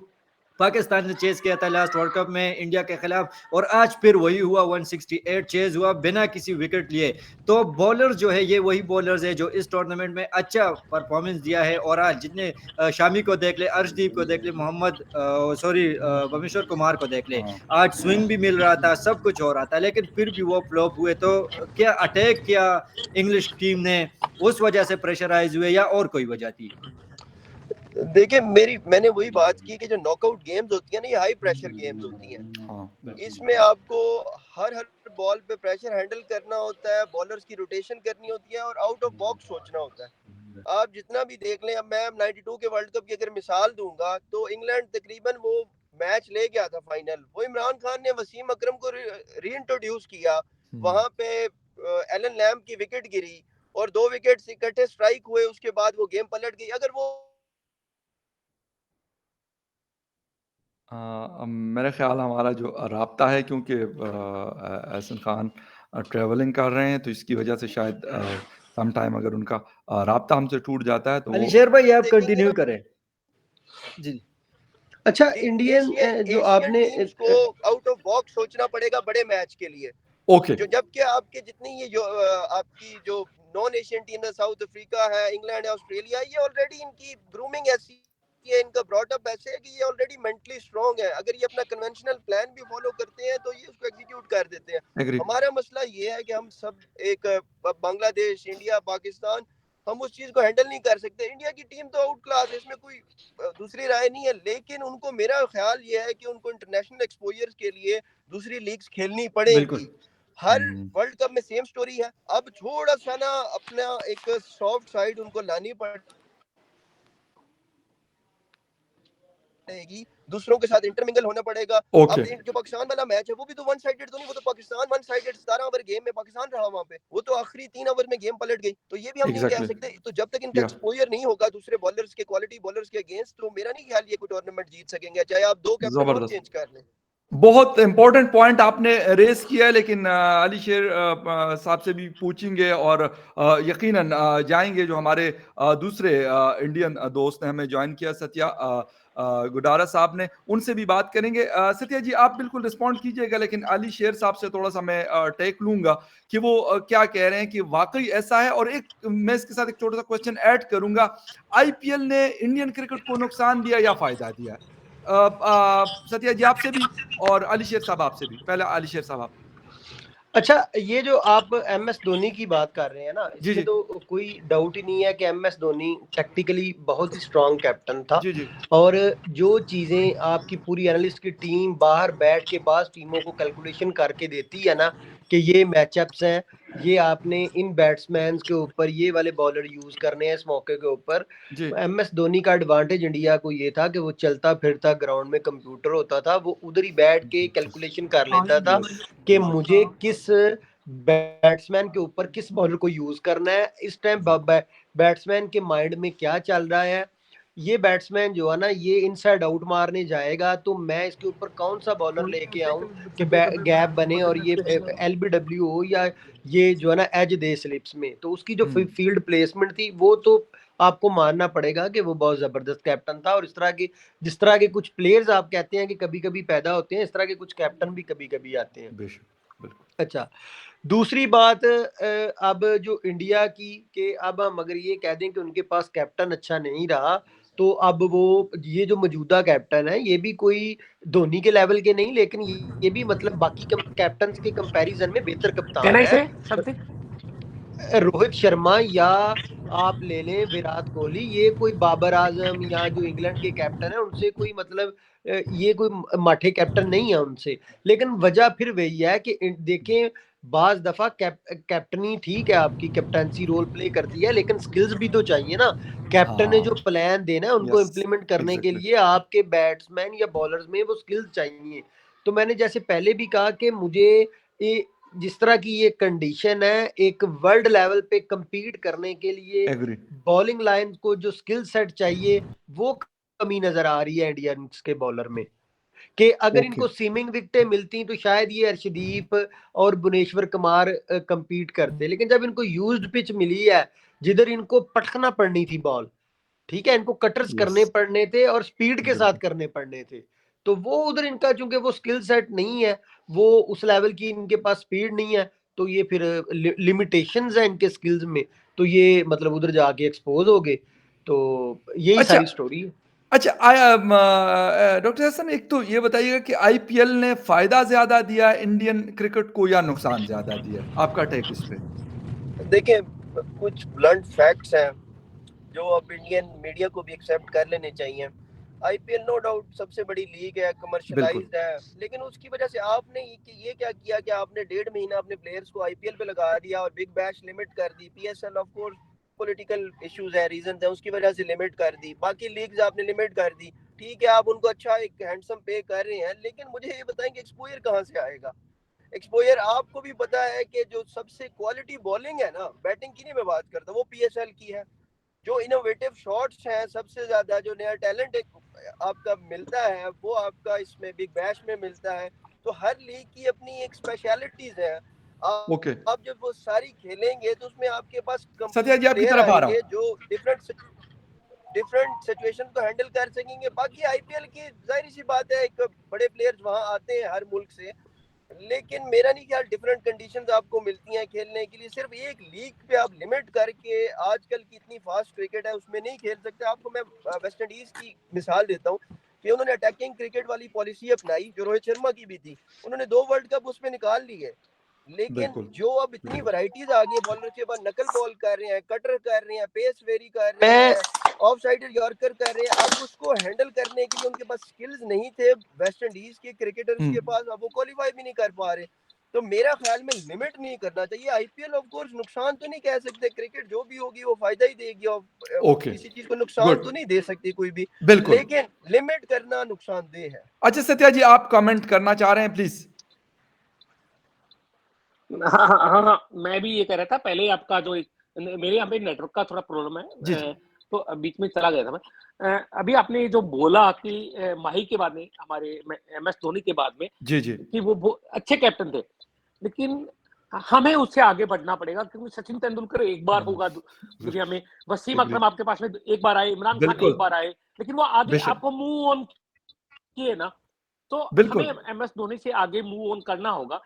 पाकिस्तान ने चेज किया था लास्ट वर्ल्ड कप में इंडिया के खिलाफ, और आज फिर वही हुआ, 168 चेज हुआ बिना किसी विकेट लिए। तो बॉलर जो है ये वही बॉलर्स है जो इस टूर्नामेंट में अच्छा परफॉर्मेंस दिया है। और आज जितने शामी को देख ले, अर्शदीप को देख ले, भुवनेश्वर कुमार को देख ले, आज स्विंग भी मिल रहा था, सब कुछ हो रहा था, लेकिन फिर भी वो फ्लॉप हुए। तो क्या अटैक किया इंग्लिश टीम ने, उस वजह से प्रेशराइज हुए या और कोई वजह थी? देखिए मैंने वही बात की कि जो नॉकआउट गेम्स होती है ना, ये हाई प्रेशर गेम्स होती हैं। इसमें आपको हर बॉल पे प्रेशर हैंडल करना होता है, बॉलर्स की रोटेशन करनी होती है और आउट ऑफ बॉक्स सोचना होता है। आप जितना भी देख लें, अब मैं 92 के वर्ल्ड कप की अगर मिसाल दूंगा तो इंग्लैंड तकरीबन वो मैच ले गया था फाइनल, वो इमरान खान ने वसीम अकरम को रीइंट्रोड्यूस किया, वहां पे एलन लैम्ब की विकेट गिरी और 2 विकेट इकट्ठे स्ट्राइक हुए, उसके बाद वो गेम पलट गई। अगर वो मेरा ख्याल हमारा जो राब्ता है, क्योंकि एहसन खान ट्रैवलिंग कर रहे हैं, तो इसकी वजह से शायद सम टाइम अगर उनका राब्ता हमसे टूट जाता है तो अली शेर भाई आप देखेंगे कंटिन्यू ना, करें जी। अच्छा, इंडियन जो एशियन आपने टीम्स को आउट ऑफ बॉक्स सोचना पड़ेगा बड़े मैच के लिए, ओके जो जबकि आपके जितनी ये जो आपकी जो नॉन एशियन टीम है, साउथ अफ्रीका है, इंग्लैंड है, ऑस्ट्रेलिया, ये ऑलरेडी इनकी ग्रूमिंग ऐसी है, इनका ब्रॉटअप ऐसे है कि ये ऑलरेडी मेंटली स्ट्रांग है। अगर ये अपना कन्वेंशनल प्लान भी फॉलो करते हैं तो ये उसको एग्जीक्यूट कर देते हैं। एग्री हमारा मसला ये है कि हम सब एक बांग्लादेश, इंडिया, पाकिस्तान, हम उस चीज को हैंडल नहीं कर सकते। इंडिया की टीम तो आउट क्लास है, इसमें कोई दूसरी राय नहीं है, लेकिन उनको, मेरा ख्याल ये है कि उनको इंटरनेशनल एक्सपोजर के लिए दूसरी लीग्स खेलनी पड़ेगी। बिल्कुल हर वर्ल्ड कप में सेम स्टोरी है, अब थोड़ा सा ना अपना एक सॉफ्ट साइड उनको लानी पड़ेगी, दूसरों के साथ इंटरमिंगल होना पड़ेगा। ओके अब जो पाकिस्तान वाला मैच है वो भी तो वन साइडेड तो नहीं, वो तो Pakistan one sided 17 over game में पाकिस्तान रहा वहां पे, वो तो आखिरी 3 ओवर में गेम पलट गई। तो ये भी हम नहीं कह एग्जैक्टली सकते। तो जब तक इनका या एक्सपोजर नहीं होगा दूसरे बॉलर्स के, क्वालिटी बॉलर्स के अगेंस्ट, तो मेरा नहीं ख्याल ये कोई टूर्नामेंट जीत सकेंगे, चाहे आप 2 कैप्टन और जबरदस्त, चेंज कर लें। बहुत इंपॉर्टेंट पॉइंट आपने रेस किया है, लेकिन अली शेर साहब से भी पूछेंगे और यकीनन जाएंगे जो हमारे दूसरे इंडियन दोस्त ने हमें ज्वाइन किया, सत्या गुडारा साहब ने, उनसे भी बात करेंगे। सत्या जी आप बिल्कुल रिस्पॉन्ड कीजिएगा, लेकिन अली शेर साहब से थोड़ा सा मैं टेक लूंगा कि वो क्या कह रहे हैं कि वाकई ऐसा है। और एक मैं इसके साथ एक छोटा सा क्वेश्चन ऐड करूंगा, आईपीएल ने इंडियन क्रिकेट को नुकसान दिया या फायदा दिया? सत्या जी आपसे भी और अली शेर साहब आपसे भी। पहले अली शेर साहब आप। अच्छा, ये जो आप MS धोनी की बात कर रहे हैं ना, जी इसमें जी तो कोई डाउट ही नहीं है कि MS धोनी टैक्टिकली बहुत ही स्ट्रांग कैप्टन था। जी जी और जो चीज़ें आपकी पूरी एनालिस्ट की टीम बाहर बैठ के बास टीमों को कैलकुलेशन करके देती है ना कि ये मैचअप्स हैं, ये आपने इन बैट्समैन के ऊपर ये वाले बॉलर यूज़ करने हैं इस मौके के ऊपर। जी MS धोनी का एडवांटेज इंडिया को ये था कि वो चलता फिरता ग्राउंड में कंप्यूटर होता था, वो उधर ही बैठ के कैलकुलेशन कर लेता था कि मुझे किस बैट्समैन के ऊपर किस बॉलर को यूज करना है, इस टाइम बैट्समैन के माइंड में क्या चल रहा है। ये बैट्समैन जो है ना, ये इनसाइड आउट मारने जाएगा तो मैं इसके ऊपर कौन सा बॉलर लेके आऊं कि गैप बने और ये LBW हो या ये जो है ना एज दे स्लिप्स में। तो उसकी जो फील्ड प्लेसमेंट थी वो तो आपको मानना पड़ेगा कि वो बहुत जबरदस्त कैप्टन था। और इस तरह के, जिस तरह के कुछ प्लेयर्स आप कहते हैं कि कभी कभी पैदा होते हैं, इस तरह के कुछ कैप्टन भी कभी कभी आते हैं। अच्छा, दूसरी बात अब जो इंडिया की, कि अब हम अगर ये कह दें कि उनके पास कैप्टन अच्छा नहीं रहा, तो अब वो ये जो मौजूदा कैप्टन है ये भी कोई धोनी के लेवल के नहीं, लेकिन ये भी मतलब बाकी कैप्टन के कंपैरिजन में बेहतर कप्तान है। रोहित शर्मा या आप ले लें विराट कोहली, ये कोई बाबर आजम या जो इंग्लैंड के कैप्टन है उनसे कोई मतलब ये कोई माठे कैप्टन नहीं है उनसे। लेकिन वजह फिर वही है कि देखें, बाज दफा कैप्टनी ठीक है, आपकी कैप्टनसी रोल प्ले करती है, लेकिन स्किल्स भी तो चाहिए ना। कैप्टन ने जो प्लान देना है उनको इम्प्लीमेंट करने के लिए आपके बैट्समैन या बॉलर्स में वो स्किल्स चाहिए। तो मैंने जैसे पहले भी कहा कि मुझे ये जिस तरह की ये कंडीशन है, एक वर्ल्ड लेवल पे compete करने के लिए बॉलिंग लाइन को जो स्किल सेट चाहिए वो कमी नजर आ रही है इंडियंस के बॉलर में। कि अगर इनको सीमिंग विकेटें मिलती तो शायद ये अर्शदीप और भुवनेश्वर कुमार compete करते, लेकिन जब इनको यूज्ड पिच मिली है जिधर इनको पटकना पड़नी थी बॉल, ठीक है, इनको कटर्स करने पड़ने थे और स्पीड के साथ करने पड़ने थे, तो वो उधर इनका चूंकि वो स्किल सेट नहीं है, वो उस लेवल की इनके पास स्पीड नहीं है, तो ये फिर लिमिटेशंस है इनके स्किल्स में, तो ये मतलब उधर जाके एक्सपोज हो गए। तो यही सारी स्टोरी है। अच्छा, डॉक्टर हसन एक तो ये बताइएगा कि आईपीएल ने फायदा ज्यादा दिया इंडियन क्रिकेट को या नुकसान ज्यादा दिया, आपका टेक इस पे? देखिए, कुछ ब्लंट फैक्ट्स हैं जो अब इंडियन मीडिया को भी एक्सेप्ट कर लेने चाहिए। आईपीएल नो डाउट सबसे बड़ी लीग है, कमर्शलाइज्ड है, लेकिन उसकी वजह से आपने ये क्या किया कि आपने 1.5 महीना अपने प्लेयर्स को आईपीएल पे लगा दिया और बिग बैश लिमिट कर दी। PSL of course political issues है, रीजन है, उसकी वजह से लिमिट कर दी। बाकी लीग्स आपने लिमिट कर दी, ठीक है, आप उनको अच्छा एक हैंडसम पे कर रहे हैं, लेकिन मुझे ये बताएंगे एक्सपोजर कहाँ से आएगा? एक्सपोजर आपको भी पता है कि जो सबसे क्वालिटी बॉलिंग है ना, बैटिंग की नहीं मैं बात करता, वो पीएसएल की है। जो इनोवेटिव शॉट्स हैं, सबसे ज्यादा जो नया टैलेंट आपका मिलता है वो आपका इसमें बिग बैश में मिलता है। तो हर लीग की अपनी एक स्पेशलिटीज है। आप जब वो सारी खेलेंगे तो उसमें आपके पास सत्या जी आपकी तरफ आ रहा हूं, जो डिफरेंट सिचुएशन को हैंडल कर सकेंगे। बाकी आईपीएल की जाहिर सी बात है, एक बड़े प्लेयर्स वहां आते हैं हर मुल्क से, लेकिन मेरा नहीं ख्याल डिफरेंट कंडीशंस आपको मिलती हैं खेलने के लिए। सिर्फ एक लीग पे आप लिमिट करके आजकल की इतनी फास्ट क्रिकेट है उसमें नहीं खेल सकते। आपको मैं वेस्ट इंडीज की मिसाल देता हूँ कि उन्होंने अटैकिंग क्रिकेट वाली पॉलिसी अपनाई, जो रोहित शर्मा की भी थी, उन्होंने 2 वर्ल्ड कप उसमें निकाल लिए। लेकिन जो अब इतनी वैरायटीज आ गई, बॉलर के बाद नकल बॉल कर रहे हैं, कटर कर रहे हैं, पेस वेरी कर रहे हैं, ऑफ साइड यॉर्कर कर रहे हैं, अब उसको हैंडल करने के लिए उनके पास स्किल्स नहीं थे वेस्ट इंडीज के क्रिकेटर्स के पास, अब वो क्वालिफाई भी नहीं कर पा रहे। तो मेरा ख्याल में लिमिट नहीं करना चाहिए। आईपीएल ऑफ कोर्स नुकसान तो नहीं कह सकते, क्रिकेट जो भी होगी वो फायदा ही देगी और किसी चीज को नुकसान तो नहीं दे सकती कोई भी, लेकिन लिमिट करना नुकसानदेह है। अच्छा सत्या जी आप कमेंट करना चाह रहे हैं प्लीज? हाँ, मैं भी ये कह रहा था, पहले आपका जो मेरे यहाँ पे नेटवर्क का थोड़ा प्रॉब्लम है, तो बीच में चला गया था मैं। अभी आपने जो बोला कि माही के बाद में, हमारे एमएस धोनी के बाद में, जी कि वो अच्छे कैप्टन थे, लेकिन हमें उससे आगे बढ़ना पड़ेगा, क्योंकि सचिन तेंदुलकर एक बार होगा दुनिया में, वसीम अकरम आपके पास में एक बार आए, इमरान खान एक बार आए, लेकिन वो आगे आपको मूव ऑन किए ना, तो हमें एमएस धोनी से आगे मूव ऑन करना होगा।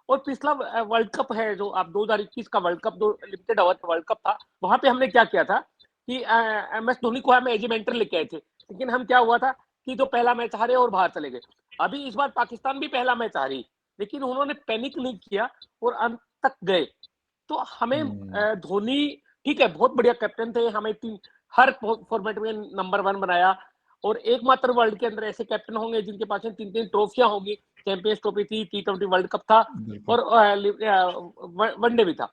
और पिछला वर्ल्ड कप है जो आप 2021 का वर्ल्ड कप, जो लिमिटेड ओवर वर्ल्ड कप था, वहां पे हमने क्या किया था कि एमएस धोनी को हम एज ए मेंटर लेके आए थे, लेकिन हम क्या हुआ था कि जो पहला मैच हारे और बाहर चले गए। अभी इस बार पाकिस्तान भी पहला मैच हारी, लेकिन उन्होंने पैनिक नहीं किया और अंत तक गए। तो हमें धोनी ठीक है, बहुत बढ़िया कैप्टन थे, हमें हर फॉर्मेट में नंबर 1 बनाया, और एकमात्र वर्ल्ड के अंदर ऐसे कैप्टन होंगे जिनके पास 3-3 ट्रॉफियां होंगी। चैंपियंस ट्रॉफी थी, T20 वर्ल्ड कप था, और वनडे भी था।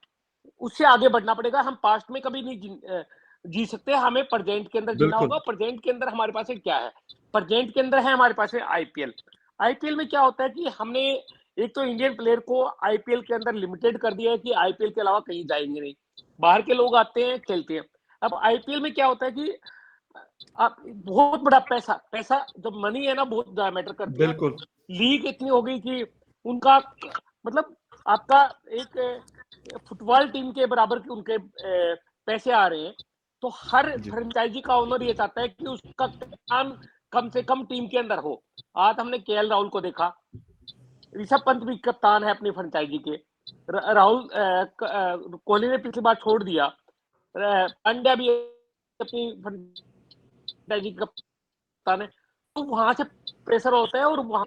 उससे आगे बढ़ना पड़ेगा। हम पास्ट में कभी नहीं जी सकते, हमें प्रेजेंट के अंदर जीना होगा। प्रेजेंट के अंदर हमारे पास क्या है? प्रेजेंट के अंदर है हमारे पास आईपीएल। आईपीएल में क्या होता है कि हमने एक तो इंडियन प्लेयर को आईपीएल के अंदर लिमिटेड कर दिया है कि आईपीएल के अलावा कहीं जाएंगे नहीं, बाहर के लोग आते हैं खेलते हैं। अब आईपीएल में क्या होता है कि आप बहुत बड़ा पैसा जो मनी है ना, बहुत ज्यादा मैटर करती है। लीग इतनी हो गई कि उनका मतलब आपका एक फुटबॉल टीम के बराबर के उनके पैसे आ रहे हैं। तो हर फ्रेंचाइजी का ओनर ये चाहता है कि उसका काम कम से कम टीम के अंदर हो। आज हमने केएल राहुल को देखा, ऋषभ पंत भी कप्तान है अपनी फ्रेंचाइजी के, राहुल कोहली ने पिछली बार छोड़ दिया, पांड्या भी अपनी फ्रेंचाइजी कप्तान है। तो वहां से प्रेशर होता है, और वहां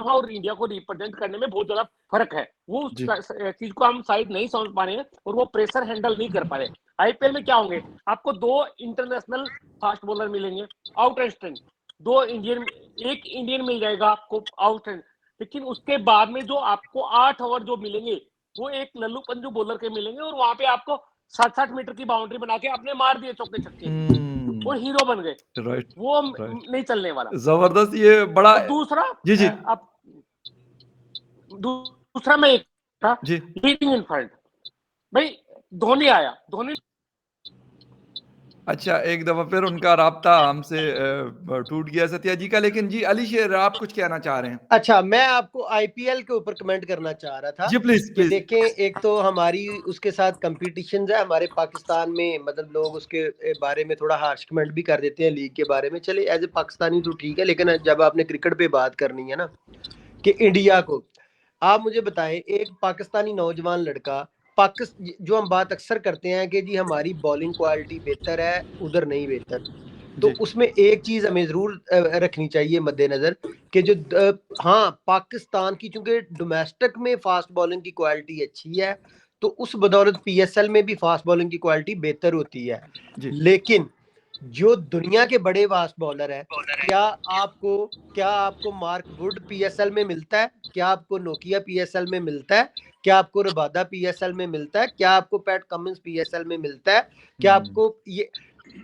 और इंडिया को रिप्रेजेंट करने में बहुत ज्यादा फर्क है। वो उस चीज को हम साइड नहीं समझ पा रहे हैं, और वो प्रेशर हैंडल नहीं कर पा रहे। आईपीएल में क्या होंगे, आपको 2 इंटरनेशनल फास्ट बॉलर मिलेंगे आउट एंड स्टैंड, 2 इंडियन, एक इंडियन मिल जाएगा आपको आउट एंड, लेकिन उसके बाद में जो आपको 8 ओवर जो मिलेंगे वो एक लल्लू पंजू बॉलर के मिलेंगे, और वहां पे आपको 60-60 मीटर की बाउंड्री बना के आपने मार दिए चौके छक्के, वो हीरो बन गए। वो नहीं चलने वाला। जबरदस्त, ये बड़ा। दूसरा जी आप दूसरा में एक था लीडिंग इन फ्रंट, भाई धोनी आया, धोनी अच्छा, एक दफा फिर उनका राब्ता हमसे टूट गया सत्या जी का। लेकिन जी अली शेर, आप कुछ कहना चाह रहे हैं? अच्छा, मैं आपको आईपीएल के ऊपर कमेंट करना चाह रहा था। जी प्लीज। देखें, एक तो हमारी उसके साथ कंपटीशन है हमारे पाकिस्तान में, मतलब लोग उसके बारे में थोड़ा हार्श कमेंट भी कर देते हैं लीग के बारे में। चले एज ए पाकिस्तानी तो ठीक है, लेकिन जब आपने क्रिकेट पे बात करनी है ना कि इंडिया को, आप मुझे बताएं, एक पाकिस्तानी नौजवान लड़का जो हम बात अक्सर करते हैं कि जी हमारी बॉलिंग क्वालिटी बेहतर है, उधर नहीं बेहतर, तो उसमें एक चीज हमें जरूर रखनी चाहिए मद्देनजर कि जो हाँ, पाकिस्तान की चूंकि डोमेस्टिक में फास्ट बॉलिंग की क्वालिटी अच्छी है, तो उस बदौलत पीएसएल में भी फास्ट बॉलिंग की क्वालिटी बेहतर होती है। लेकिन जो दुनिया के बड़े फास्ट बॉलर है, क्या आपको मार्क वुड पीएसएल में मिलता है? क्या आपको नोकिया पीएसएल में मिलता है? क्या आपको रबादा पीएसएल में मिलता है? क्या आपको पैट कमिंस पीएसएल में मिलता है? क्या आपको ये,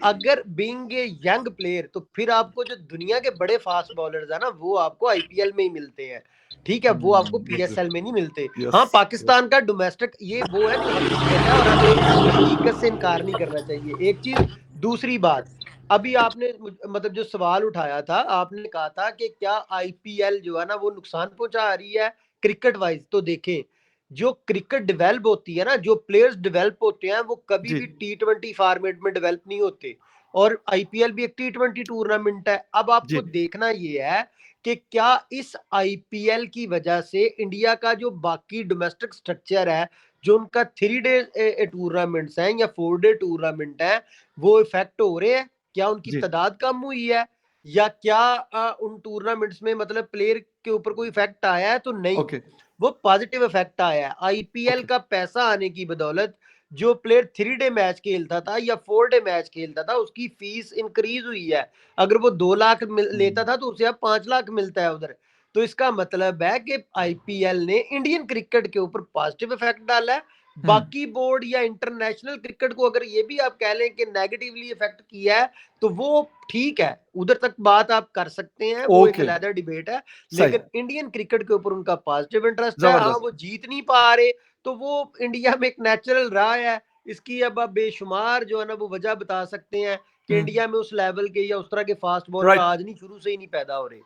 अगर बीइंग ए यंग प्लेयर, तो फिर आपको जो दुनिया के बड़े फास्ट बॉलर्स है ना, वो आपको आईपीएल में ही मिलते हैं, ठीक है, वो आपको पीएसएल में नहीं मिलते। हाँ, पाकिस्तान का डोमेस्टिक ये वो है जो हकीकत है, और हमें हकीकत से इनकार नहीं करना चाहिए। एक चीज, दूसरी बात, अभी आपने मतलब जो सवाल उठाया था, आपने कहा था कि क्या आईपीएल जो है ना वो नुकसान पहुंचा रही है क्रिकेट वाइज। तो देखें, जो क्रिकेट डेवलप होती है ना, जो प्लेयर्स डेवलप होते हैं, वो कभी भी T20 फॉर्मेट में डेवलप नहीं होते, और आईपीएल भी एक T20 टूर्नामेंट है। अब आपको देखना ये है कि क्या इस आईपीएल की वजह से इंडिया का जो बाकी डोमेस्टिक स्ट्रक्चर है, जो उनका 3 डे टूर्नामेंट्स हैं या 4 डे टूर्नामेंट है, वो इफेक्ट हो रहे हैं? क्या उनकी तादाद कम हुई है, या क्या उन टूर्नामेंट्स में मतलब प्लेयर के ऊपर कोई इफेक्ट आया है? तो नहीं, वो पॉजिटिव इफेक्ट आया है। आईपीएल का पैसा आने की बदौलत जो प्लेयर 3 डे मैच खेलता था या 4 डे मैच खेलता था, उसकी फीस इंक्रीज हुई है। अगर वो 2 लाख लेता था, तो उसे अब 5 लाख मिलता है उधर। तो इसका मतलब है कि आईपीएल ने इंडियन क्रिकेट के ऊपर पॉजिटिव इफेक्ट डाला है। बाकी बोर्ड या इंटरनेशनल क्रिकेट को अगर ये भी आप कह लें कि नेगेटिवली इफेक्ट किया है, तो वो ठीक है, उधर तक बात आप कर सकते हैं, वो एक अलग डिबेट है। लेकिन इंडियन क्रिकेट के ऊपर उनका पॉजिटिव इंटरेस्ट है। हाँ, वो जीत नहीं पा रहे, तो वो इंडिया में एक नेचुरल रहा है। इसकी अब आप बेशुमार जो है ना वो वजह बता सकते हैं कि इंडिया में उस लेवल के या उस तरह के फास्ट बॉलर आज नहीं, शुरू से ही नहीं पैदा हो रहे।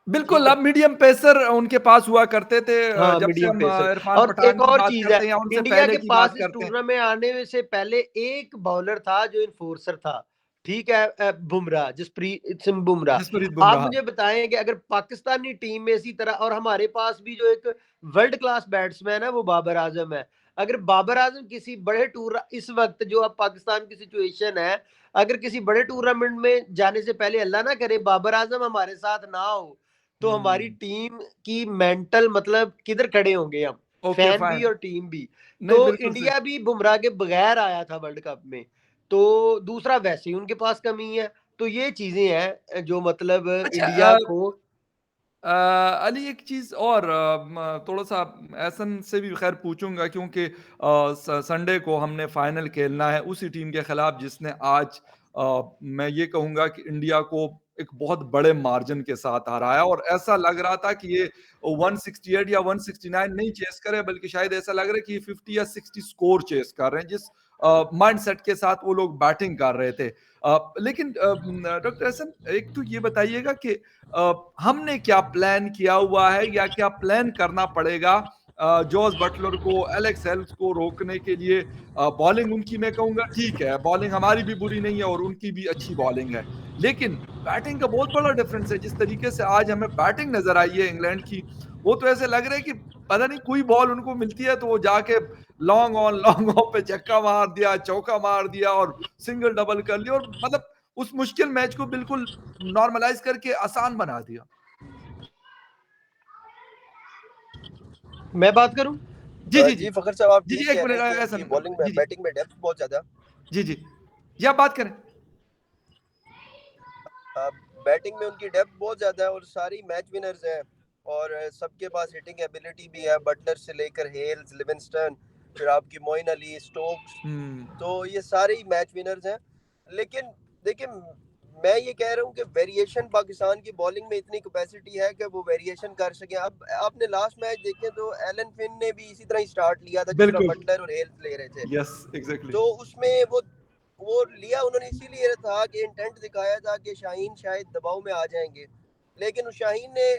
बिल्कुल, अब मीडियम पेसर उनके पास हुआ करते थे। हाँ, जब से मीडियम हम पेसर। इरफान और पठान एक की और बात चीज है, करते हैं, उनसे इंडिया पहले के की पास बात इस करते हैं। टूर्नामेंट में आने से पहले एक बॉलर था जो इन्फोर्सर था, ठीक है, बुमराह, जसप्रीत सिंह बुमराह। जसप्रीत आप बुमराह। मुझे बताएं कि अगर पाकिस्तानी टीम में इसी तरह, और हमारे पास भी जो एक वर्ल्ड क्लास बैट्समैन है वो बाबर आजम है, अगर बाबर आजम किसी बड़े टूर, इस वक्त जो अब पाकिस्तान की सिचुएशन है, अगर किसी बड़े टूर्नामेंट में जाने से पहले अल्लाह ना करे बाबर आजम हमारे साथ ना हो, तो हमारी टीम की मेंटल मतलब किधर खड़े होंगे हम, फैन भी और टीम भी। तो इंडिया भी बुमराह के बगैर आया था वर्ल्ड कप में, तो दूसरा वैसे ही उनके पास कमी है। तो ये चीजें हैं जो मतलब इंडिया को अली एक चीज़ और थोड़ा सा एहसन से भी खैर पूछूंगा, क्योंकि संडे को हमने फाइनल खेलना है उसी टीम के खिलाफ जिसने आज मैं ये कहूंगा कि इंडिया को एक बहुत बड़े मार्जिन के साथ हराया, और ऐसा लग रहा था कि ये 168 या 169 नहीं चेस करे, बल्कि शायद ऐसा लग रहा है कि 50 या 60 स्कोर चेस कर रहे हैं, जिस माइंडसेट के साथ वो लोग बैटिंग कर रहे थे। लेकिन डॉक्टर हसन, एक तो ये बताइएगा कि हमने क्या प्लान किया हुआ है या क्या प्लान करना पड़ेगा जॉस बटलर को, एलेक्स हेल्स को रोकने के लिए? बॉलिंग उनकी मैं कहूंगा ठीक है, बॉलिंग हमारी भी बुरी नहीं है और उनकी भी अच्छी बॉलिंग है, लेकिन बैटिंग का बहुत बड़ा डिफरेंस है। जिस तरीके से आज हमें बैटिंग नजर आई है इंग्लैंड की, वो तो ऐसे लग रहा है कि पता नहीं कोई बॉल उनको मिलती है तो वो जाके लॉन्ग ऑन पे छक्का मार दिया, चौका मार दिया और सिंगल डबल कर लिया, और मतलब उस मुश्किल मैच को बिल्कुल नॉर्मलाइज करके आसान बना दिया। मैं बात करूं? जी फखर साहब, आप जी एक मिनट, ऐसा बॉलिंग में बैटिंग में डेप्थ बहुत ज्यादा। जी ये आप बात करें। बैटिंग में उनकी डेप्थ बहुत ज्यादा है और सारी मैच विनर्स हैं, और सबके पास हिटिंग एबिलिटी भी है, बटलर से लेकर हेल्स, लिविंगस्टन, फिर आपकी मोइन अली, स्टोक्स, तो ये सारे ही मैच विनर्स हैं। लेकिन देखिए, मैं ये कह रहा हूँ कि वेरिएशन पाकिस्तान की बॉलिंग में इतनी कैपेसिटी है कि वो वेरिएशन कर सके। अब आपने लास्ट मैच देखे तो एलन फिन ने भी इसी तरह ही स्टार्ट लिया था जिस तरह बटलर और हेल्स ले रहे थे। Yes exactly. तो उसमें वो लिया उन्होंने इसीलिए था कि इंटेंट दिखाया था कि शाहीन शायद दबाव में आ जाएंगे, लेकिन शाहीन ने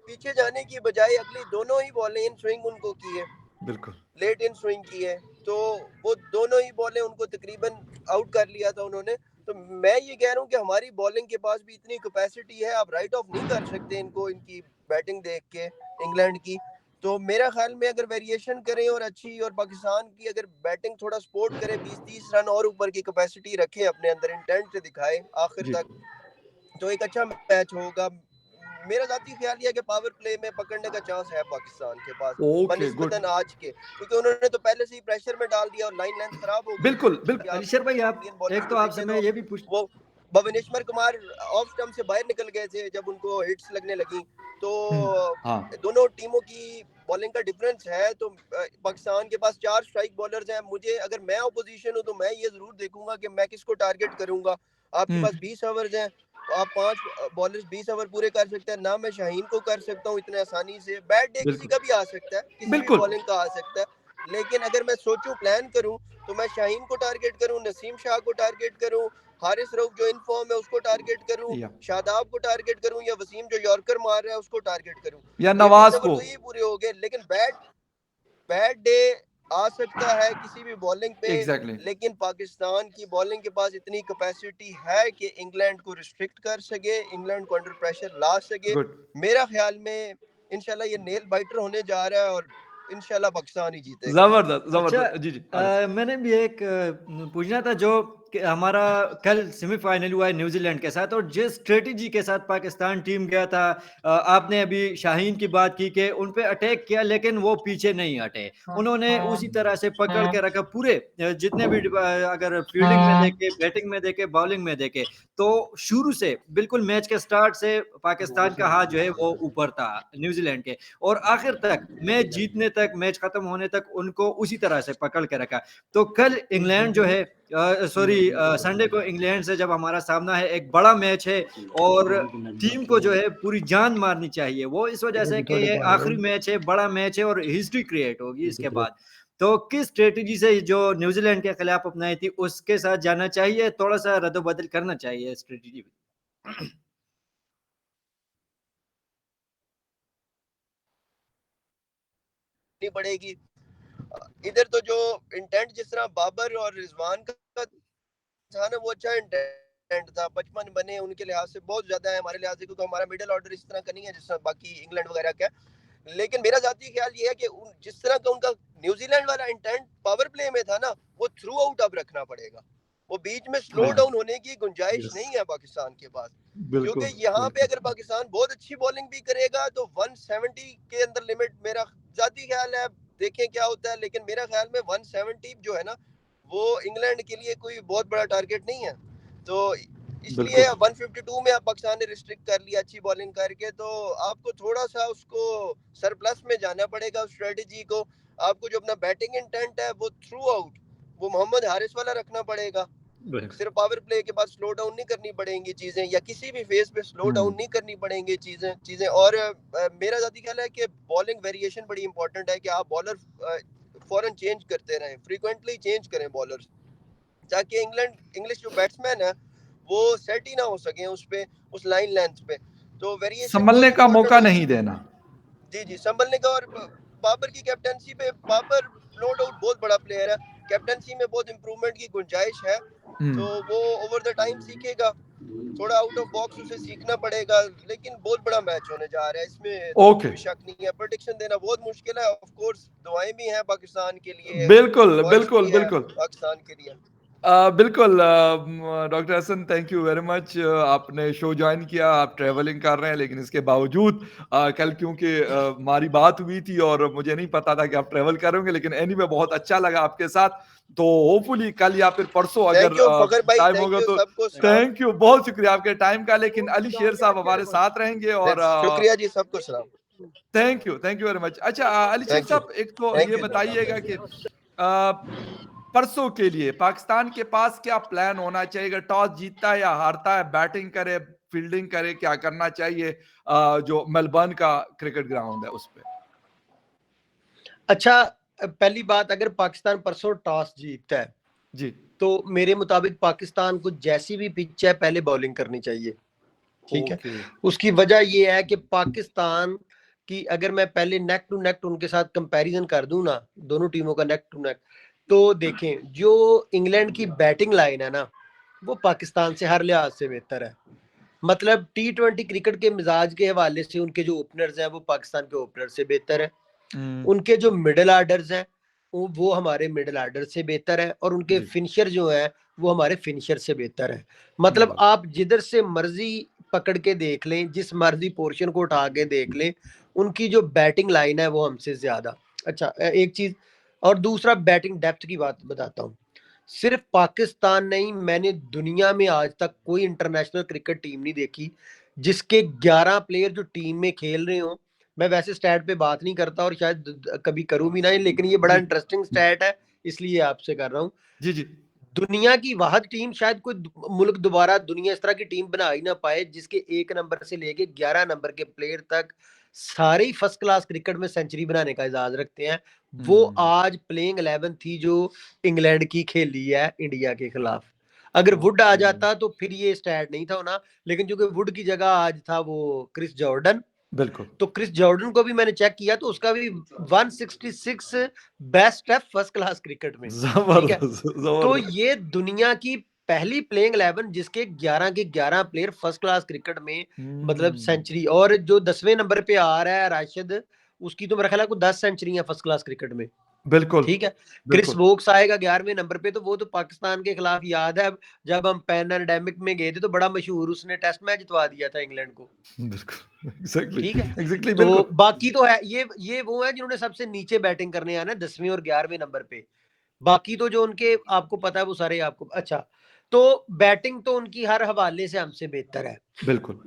पीछे जाने की बजाय अगली दोनों ही बॉलें इन स्विंग उनको की है, बिल्कुल लेट इन स्विंग की है, तो वो दोनों ही बॉलें उनको तकरीबन आउट कर लिया था उन्होंने। तो मैं ये कह रहा हूँ कि हमारी बॉलिंग के पास भी इतनी कैपेसिटी है, आप राइट ऑफ नहीं कर सकते इनको, इनकी बैटिंग देख के इंग्लैंड की। तो मेरा ख्याल में अगर वेरिएशन करें और अच्छी, और पाकिस्तान की अगर बैटिंग थोड़ा सपोर्ट करे, 20-30 रन और ऊपर की कैपेसिटी रखे अपने अंदर, इंटेंट दिखाए आखिर तक, तो एक अच्छा मैच होगा। मेरा जाती ख्याल ये है कि पावर प्ले में पकड़ने का चांस है पाकिस्तान के पास बनिस्बतन आज के, क्योंकि उन्होंने तो पहले से ही प्रेशर में डाल दिया और लाइन लेंथ खराब हो गई। बिल्कुल अलीशर भाई, आप एक तो आपसे मैं ये भी पूछ वो भुवनेश्वर कुमार ऑफ स्टंप से बाहर निकल गए थे जब उनको हिट्स लगने लगी, तो हाँ दोनों टीमों की बॉलिंग का डिफरेंस है। तो पाकिस्तान के पास 4 स्ट्राइक बॉलर्स हैं। मुझे अगर मैं ऑपोजिशन हूं तो मैं ये जरूर देखूंगा कि मैं किसको टारगेट करूंगा। आपके पास 20 ओवर्स हैं, तो आप 5 बॉलर्स 20 ओवर पूरे कर सकते हैं ना। मैं शाहीन को कर सकता हूँ इतने आसानी से। बैड डे किसी का भी आ सकता है, किसी भी बिल्कुल बॉलिंग का आ सकता है, लेकिन अगर मैं सोचूं प्लान करूं तो मैं शाहीन को टारगेट करूं, नसीम शाह को टारगेट करूं, हारिस रऊफ जो इन फॉर्म है उसको टारगेट करूं, या शादाब को टारगेट करूं, या वसीम जो यॉर्कर मार रहा है उसको टारगेट करूं। या ये 20 नवाज ओवर को तो यही पूरे हो गए, लेकिन बैड डे आ सकता है किसी भी बॉलिंग पे। एग्जैक्टली लेकिन पाकिस्तान की बॉलिंग के पास इतनी कैपेसिटी है कि इंग्लैंड को रिस्ट्रिक्ट कर सके, इंग्लैंड को अंडर प्रेशर ला सके। गुड मेरा ख्याल में इंशाल्लाह ये नेल बाइटर होने जा रहा है और इंशाल्लाह पाकिस्तान ही जीतेगा। जबरदस्त अच्छा जबरदस्त जी जी मैंने भी एक पूछना था जो कि हमारा कल सेमीफाइनल हुआ है न्यूजीलैंड के साथ, और जिस स्ट्रेटजी के साथ पाकिस्तान टीम गया था, आपने अभी शाहीन की बात की कि उन पे अटैक किया लेकिन वो पीछे नहीं हटे, उन्होंने उसी तरह से पकड़ के रखा पूरे जितने भी अगर फील्डिंग में देखे, बैटिंग में देखे, बॉलिंग में देखे, तो शुरू से बिल्कुल मैच के स्टार्ट से पाकिस्तान का हाथ जो है वो ऊपर था न्यूजीलैंड के, और आखिर तक मैच जीतने तक, मैच खत्म होने तक उनको उसी तरह से पकड़ के रखा। तो कल इंग्लैंड जो है संडे को इंग्लैंड से जब हमारा सामना है, एक बड़ा मैच है और टीम को जो है पूरी जान मारनी चाहिए, वो इस वजह से कि ये आखिरी मैच है, बड़ा मैच है और हिस्ट्री क्रिएट होगी इसके बाद। तो किस स्ट्रेटजी से जो न्यूजीलैंड के खिलाफ अपनाई थी उसके साथ जाना चाहिए, थोड़ा सा रद्दोबदल करना चाहिए स्ट्रेटजी पड़ेगी। इधर तो जो इंटेंट जिस तरह बाबर और रिजवान का था ना, वो अच्छा इंटेंट था। 55 बने उनके लिहाज से बहुत ज्यादा है हमारे लिहाज से, क्योंकि हमारा मिडिल ऑर्डर इस तरह का नहीं है जिस तरह बाकी इंग्लैंड वगैरह का। लेकिन मेरा जाती ख्याल ये है कि जिस तरह का उनका न्यूजीलैंड वाला इंटेंट पावर प्ले में था ना, वो थ्रू आउट अब रखना पड़ेगा। वो बीच में स्लो डाउन होने की गुंजाइश नहीं है पाकिस्तान के पास, क्योंकि यहाँ पे अगर पाकिस्तान बहुत अच्छी बॉलिंग भी करेगा तो 170 के अंदर लिमिट मेरा जाती ख्याल है। देखें क्या होता है, लेकिन मेरा ख्याल में 170 जो है ना, वो इंग्लैंड के लिए कोई बहुत बड़ा टारगेट नहीं है। तो इसलिए 152 में आप पाकिस्तान ने रिस्ट्रिक्ट कर लिया अच्छी बॉलिंग करके, तो आपको थोड़ा सा उसको सरप्लस में जाना पड़ेगा उस स्ट्रेटजी को। आपको जो अपना बैटिंग इंटेंट है वो थ्रू आउट वो मोहम्मद हारिस वाला रखना पड़ेगा। सिर्फ पावर प्ले के बाद स्लो डाउन नहीं करनी पड़ेंगी चीजें, या किसी भी फेज पे स्लो डाउन नहीं करनी पड़ेंगी चीजें। और मेरा जाती ख्याल है कि बॉलिंग वेरिएशन बड़ी इंपॉर्टेंट है, कि आप बॉलर फौरन चेंज करते रहें, फ्रीक्वेंटली चेंज करें बॉलर्स, ताकि इंग्लिश जो बैट्समैन है वो सेट ही ना हो सके उस लाइन लेंथ पे। तो वेरिएशन संभलने का मौका नहीं देना। जी संभलने का। और बाबर की कैप्टनसी पे, बाबर नो डाउट बहुत बड़ा प्लेयर है, कैप्टनसी में बहुत इंप्रूवमेंट की गुंजाइश है, तो वो ओवर द टाइम सीखेगा, थोड़ा आउट ऑफ बॉक्स उसे सीखना पड़ेगा। लेकिन बहुत बड़ा मैच होने जा रहा है, इसमें कोई शक नहीं है। प्रेडिक्शन देना बहुत मुश्किल है। ऑफ कोर्स दुआएं भी हैं पाकिस्तान के लिए, बिल्कुल बिल्कुल बिल्कुल पाकिस्तान के लिए। बिल्कुल doctor Hasan, thank you very much. आपने शो ज्वाइन किया, आप ट्रैवलिंग कर रहे हैं, लेकिन इसके बावजूद कल क्योंकि हमारी बात हुई थी और मुझे नहीं पता था कि आप ट्रैवल करेंगे, लेकिन एनीवे बहुत अच्छा लगा आपके साथ। तो होपफुली कल या फिर परसों अगर टाइम होगा तो थैंक यू, बहुत शुक्रिया आपके टाइम का। लेकिन अली शेर साहब हमारे साथ रहेंगे और शुक्रिया जी, सबको सलाम, थैंक यू वेरी मच। अच्छा अली शेर साहब, एक तो ये बताइएगा कि परसों के लिए पाकिस्तान के पास क्या प्लान होना चाहिए? अगर टॉस जीतता है या हारता है, बैटिंग करे, फील्डिंग करे, क्या करना चाहिए जो मेलबर्न का क्रिकेट ग्राउंड है उस पे? अच्छा, पहली बात, अगर पाकिस्तान परसों टॉस जीतता है जी, तो मेरे मुताबिक पाकिस्तान को जैसी भी पिच है पहले बॉलिंग करनी चाहिए, ठीक है। उसकी वजह यह है कि पाकिस्तान की अगर मैं पहले नेक टू नेक उनके साथ कंपैरिजन कर दूं ना, दोनों टीमों का नेक टू नेक, तो देखें जो इंग्लैंड की बैटिंग लाइन है ना, वो पाकिस्तान से हर लिहाज से बेहतर है। मतलब T20 क्रिकेट के मिजाज के हवाले से उनके जो ओपनर्स हैं वो पाकिस्तान के ओपनर से बेहतर है, उनके जो मिडिल आर्डर्स हैं वो हमारे मिडिल आर्डर से बेहतर है, और उनके फिनिशर जो है वो हमारे फिनिशर से बेहतर है। मतलब आप जिधर से मर्जी पकड़ के देख लें, जिस मर्जी पोर्शन को उठा के देख लें, उनकी जो बैटिंग लाइन है वो हमसे ज्यादा अच्छा। एक चीज, और दूसरा बैटिंग डेप्थ की बात बताता हूँ। सिर्फ पाकिस्तान नहीं, मैंने दुनिया में आज तक कोई इंटरनेशनल क्रिकेट टीम नहीं देखी जिसके 11 प्लेयर जो टीम में खेल रहे हो। मैं वैसे स्टैट पे बात नहीं करता और शायद कभी करूं भी नहीं, लेकिन ये बड़ा इंटरेस्टिंग स्टैट है इसलिए आपसे कर रहा हूं। जी जी दुनिया की वाहद टीम, शायद कोई मुल्क दोबारा दुनिया इस तरह की टीम बना ही ना पाए जिसके 1 नंबर से लेके 11 नंबर के प्लेयर तक सारे ही फर्स्ट क्लास क्रिकेट में सेंचुरी बनाने का एजाज रखते हैं। वो आज प्लेइंग 11 थी जो इंग्लैंड की खेली है इंडिया के खिलाफ। अगर वुड आ जाता तो फिर ये स्टैट नहीं था होना, लेकिन चूंकि वुड की जगह आज था वो क्रिस जॉर्डन, बिल्कुल तो क्रिस जॉर्डन को भी मैंने चेक किया तो उसका भी 166 बेस्ट है फर्स्ट क्लास क्रिकेट में। ठीक है, तो ये दुनिया की पहली प्लेइंग 11 जिसके 11 के 11 प्लेयर फर्स्ट क्लास क्रिकेट में मतलब सेंचुरी। और जो 10वें नंबर पे आ रहा है राशिद, उसकी तो मेरा ख्याल है को 10 सेंचुरी है फर्स्ट क्लास क्रिकेट में। बिल्कुल ठीक है, क्रिस वोक्स आएगा 11वें नंबर पे, तो वो तो पाकिस्तान के खिलाफ याद है जब हम पैनाडेमिक में गए थे तो बड़ा मशहूर उसने टेस्ट मैच जितवा दिया था इंग्लैंड को। बिल्कुल ठीक है, एग्जैक्टली तो बिल्कुल। बाकी तो है ये वो है जिन्होंने सबसे नीचे बैटिंग करने आना है 10वें और 11वें नंबर पे। बाकी तो जो उनके आपको पता है वो सारे आपको अच्छा, तो बैटिंग तो उनकी हर हवाले से हमसे बेहतर है। बिल्कुल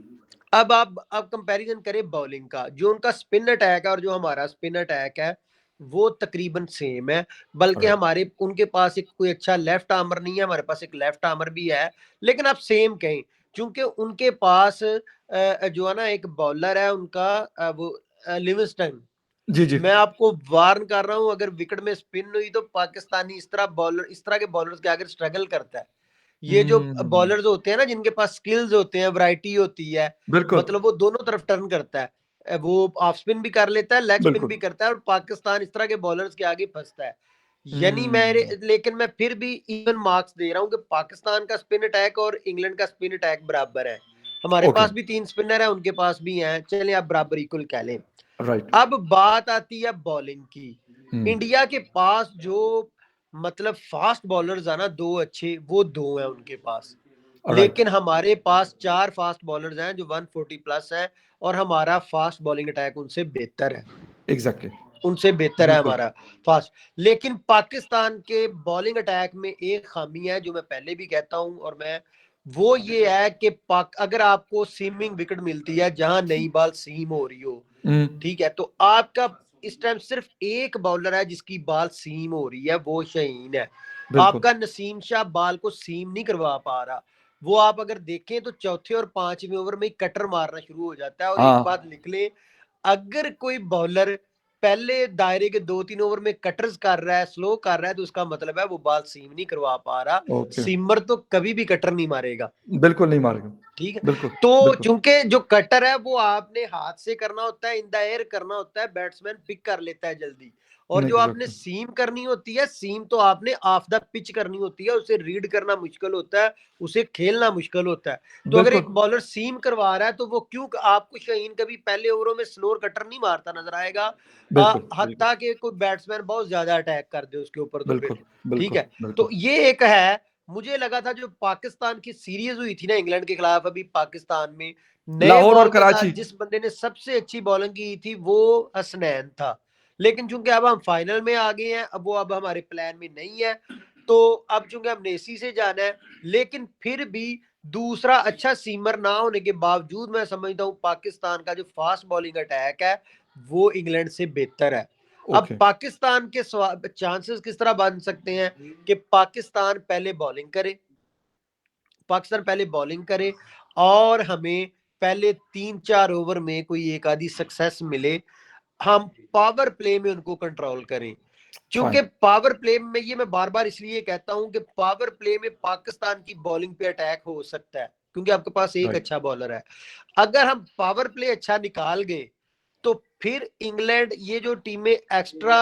अब आप कंपैरिजन करें बॉलिंग का, जो उनका स्पिन अटैक है और जो हमारा स्पिन अटैक है वो तकरीबन सेम है, बल्कि राइट हमारे उनके पास एक कोई अच्छा लेफ्ट आर्मर नहीं है, हमारे पास एक लेफ्ट आर्मर भी है, लेकिन आप सेम कहें क्योंकि उनके पास जो है ना एक बॉलर है उनका वो लिविंगस्टन। जी जी मैं आपको वार्न कर रहा हूं, अगर विकेट में स्पिन हुई तो पाकिस्तानी इस तरह के बॉलर्स के आगे स्ट्रगल करता है। ये जो बॉलर्स होते हैं ना जिनके पास स्किल्स होते हैं, वैरायटी होती है, बिल्कुल मतलब वो दोनों तरफ टर्न करता है, वो ऑफ स्पिन भी कर लेता है, लेग स्पिन बिल्कुल भी करता है, और पाकिस्तान इस तरह के बॉलर्स के आगे फंसता है। यानी मेरे, लेकिन मैं फिर भी इवन मार्क्स दे रहा हूं कि पाकिस्तान का स्पिन अटैक और इंग्लैंड का स्पिन अटैक बराबर है। हमारे ओके पास भी 3 स्पिनर है, उनके पास भी हैं, चलें आप बराबर इक्वल कह लें। राइट अब बात आती है बॉलिंग की। इंडिया के पास जो मतलब फास्ट बॉलर्स है ना, 2 अच्छे, वो 2 है उनके पास, लेकिन हमारे पास 4 फास्ट बॉलर्स हैं जो 140 प्लस है, और हमारा फास्ट बॉलिंग अटैक उनसे बेहतर है, एग्जैक्टली उनसे बेहतर है हमारा फास्ट। लेकिन पाकिस्तान के बॉलिंग अटैक में एक खामी है जो मैं पहले भी कहता हूं, और मैं वो ये है कि अगर आपको सीमिंग विकेट मिलती है जहां नई बॉल सीम हो रही हो, ठीक है, तो आपका इस टाइम सिर्फ एक बॉलर है जिसकी बॉल सीम हो रही है, वो शाहीन है। आपका नसीम शाह बॉल को सीम नहीं करवा पा रहा। वो आप अगर देखें तो चौथे और 5वें ओवर में कटर मारना शुरू हो जाता है। और एक बात लिख ले, अगर कोई बॉलर पहले दायरे के 2-3 ओवर में कटर्स कर रहा है, स्लो कर रहा है, तो उसका मतलब है वो बॉल सीम नहीं करवा पा रहा। सीमर तो कभी भी कटर नहीं मारेगा, बिल्कुल नहीं मारेगा। ठीक है, बिल्कुल तो चूंकि जो कटर है वो आपने हाथ से करना होता है, इन द एयर करना होता है, बैट्समैन पिक कर लेता है जल्दी। और जो आपने सीम करनी होती है, सीम तो आपने ऑफ द पिच करनी होती है, उसे रीड करना मुश्किल होता है, उसे खेलना मुश्किल होता है। तो अगर एक बॉलर सीम करवा रहा है तो वो क्यों, आपको शाहीन कभी पहले ओवरों में स्लोअर कटर नहीं मारता नजर आएगा, हत्ता कि कोई बैट्समैन बहुत ज्यादा अटैक कर दे उसके ऊपर, तो फिर ठीक है। तो ये एक है, मुझे लगा था जो पाकिस्तान की सीरीज हुई थी ना इंग्लैंड के खिलाफ, अभी पाकिस्तान में नए बॉल के साथ जिस बंदे ने सबसे अच्छी बॉलिंग की थी वो हसनैन था। लेकिन चूंकि अब हम फाइनल में आ गए हैं, अब वो अब हमारे प्लान में नहीं है, तो अब चूंकि हमने इसी से जाना है, लेकिन फिर भी दूसरा अच्छा सीमर ना होने के बावजूद मैं समझता हूं पाकिस्तान का जो फास्ट बॉलिंग अटैक है वो इंग्लैंड से बेहतर है। अब पाकिस्तान के चांसेस किस तरह बन सकते हैं कि पाकिस्तान पहले बॉलिंग करे और हमें पहले 3-4 ओवर में कोई एक आधी सक्सेस मिले, हम पावर प्ले में उनको कंट्रोल करें। क्योंकि पावर प्ले में, ये मैं बार बार इसलिए कहता हूं कि पावर प्ले में पाकिस्तान की बॉलिंग पे अटैक हो सकता है क्योंकि आपके पास एक अच्छा बॉलर है। अगर हम पावर प्ले अच्छा निकाल गए तो फिर इंग्लैंड, ये जो टीमें एक्स्ट्रा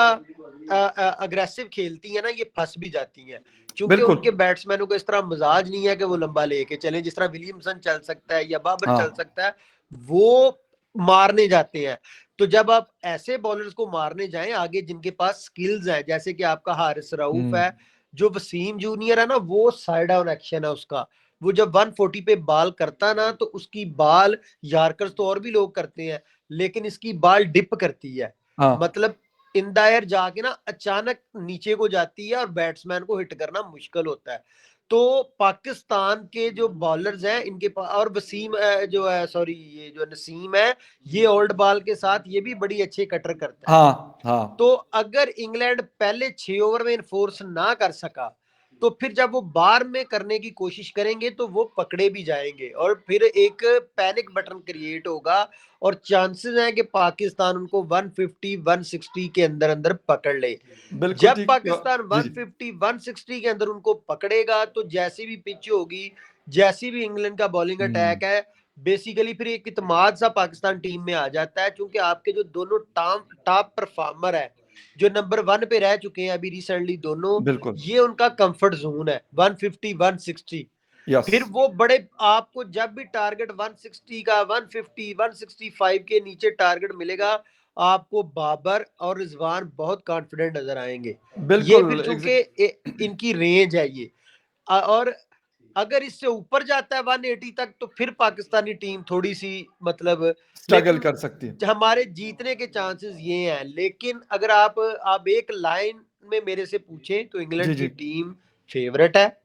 अग्रेसिव खेलती है ना, ये फंस भी जाती हैं, क्योंकि उनके बैट्समैनों को इस तरह मिजाज नहीं है कि वो लंबा लेके चले, जिस तरह विलियमसन चल सकता है या बाबर चल सकता है, वो मारने जाते हैं। तो जब आप ऐसे बॉलर्स को मारने जाएं आगे जिनके पास स्किल्स है, जैसे कि आपका हारिस रऊफ है, जो वसीम जूनियर है ना, वो साइड डाउन एक्शन है उसका, वो जब 140 पे बॉल करता ना तो उसकी बॉल, यार्कर्स तो और भी लोग करते हैं, लेकिन इसकी बॉल डिप करती है, मतलब इन द एयर जाके ना अचानक नीचे को जाती है और बैट्समैन को हिट करना मुश्किल होता है। तो पाकिस्तान के जो बॉलर्स हैं इनके पास, और वसीम जो है, सॉरी, ये जो नसीम है, ये ओल्ड बॉल के साथ ये भी बड़ी अच्छे कटर करता है। हाँ हाँ तो अगर इंग्लैंड पहले 6 ओवर में इन्फोर्स ना कर सका, तो फिर जब वो बार में करने की कोशिश करेंगे तो वो पकड़े भी जाएंगे और फिर एक पैनिक बटन क्रिएट होगा और चांसेस हैं कि पाकिस्तान उनको 150 160 के अंदर अंदर पकड़ ले। बिल्कुल जब ठीक। पाकिस्तान जी जी 150 160 के अंदर उनको पकड़ेगा तो जैसी भी पिच होगी, जैसी भी इंग्लैंड का बॉलिंग अटैक है, बेसिकली फिर एक इत्मीनान सा पाकिस्तान टीम में आ जाता है, क्योंकि आपके जो दोनों टॉप परफॉर्मर है जो नंबर 1 पे रह चुके हैं अभी रिसेंटली दोनों, बिल्कुल ये उनका कंफर्ट जोन है 150 160। यस फिर वो बड़े, आपको जब भी टारगेट 160 का 150 165 के नीचे टारगेट मिलेगा, आपको बाबर और रिजवान बहुत कॉन्फिडेंट नजर आएंगे। ये बिल्कुल फिर चूंकि इनकी रेंज है ये, और अगर इससे ऊपर जाता है 180 तक तो फिर पाकिस्तानी टीम थोड़ी सी मतलब, स्ट्रगल लेकिन कर सकती है। हमारे जीतने के चांसेस ये हैं। लेकिन अगर आप एक लाइन में मेरे से पूछें तो जी इंग्लैंड की जी टीम फेवरेट है। राइट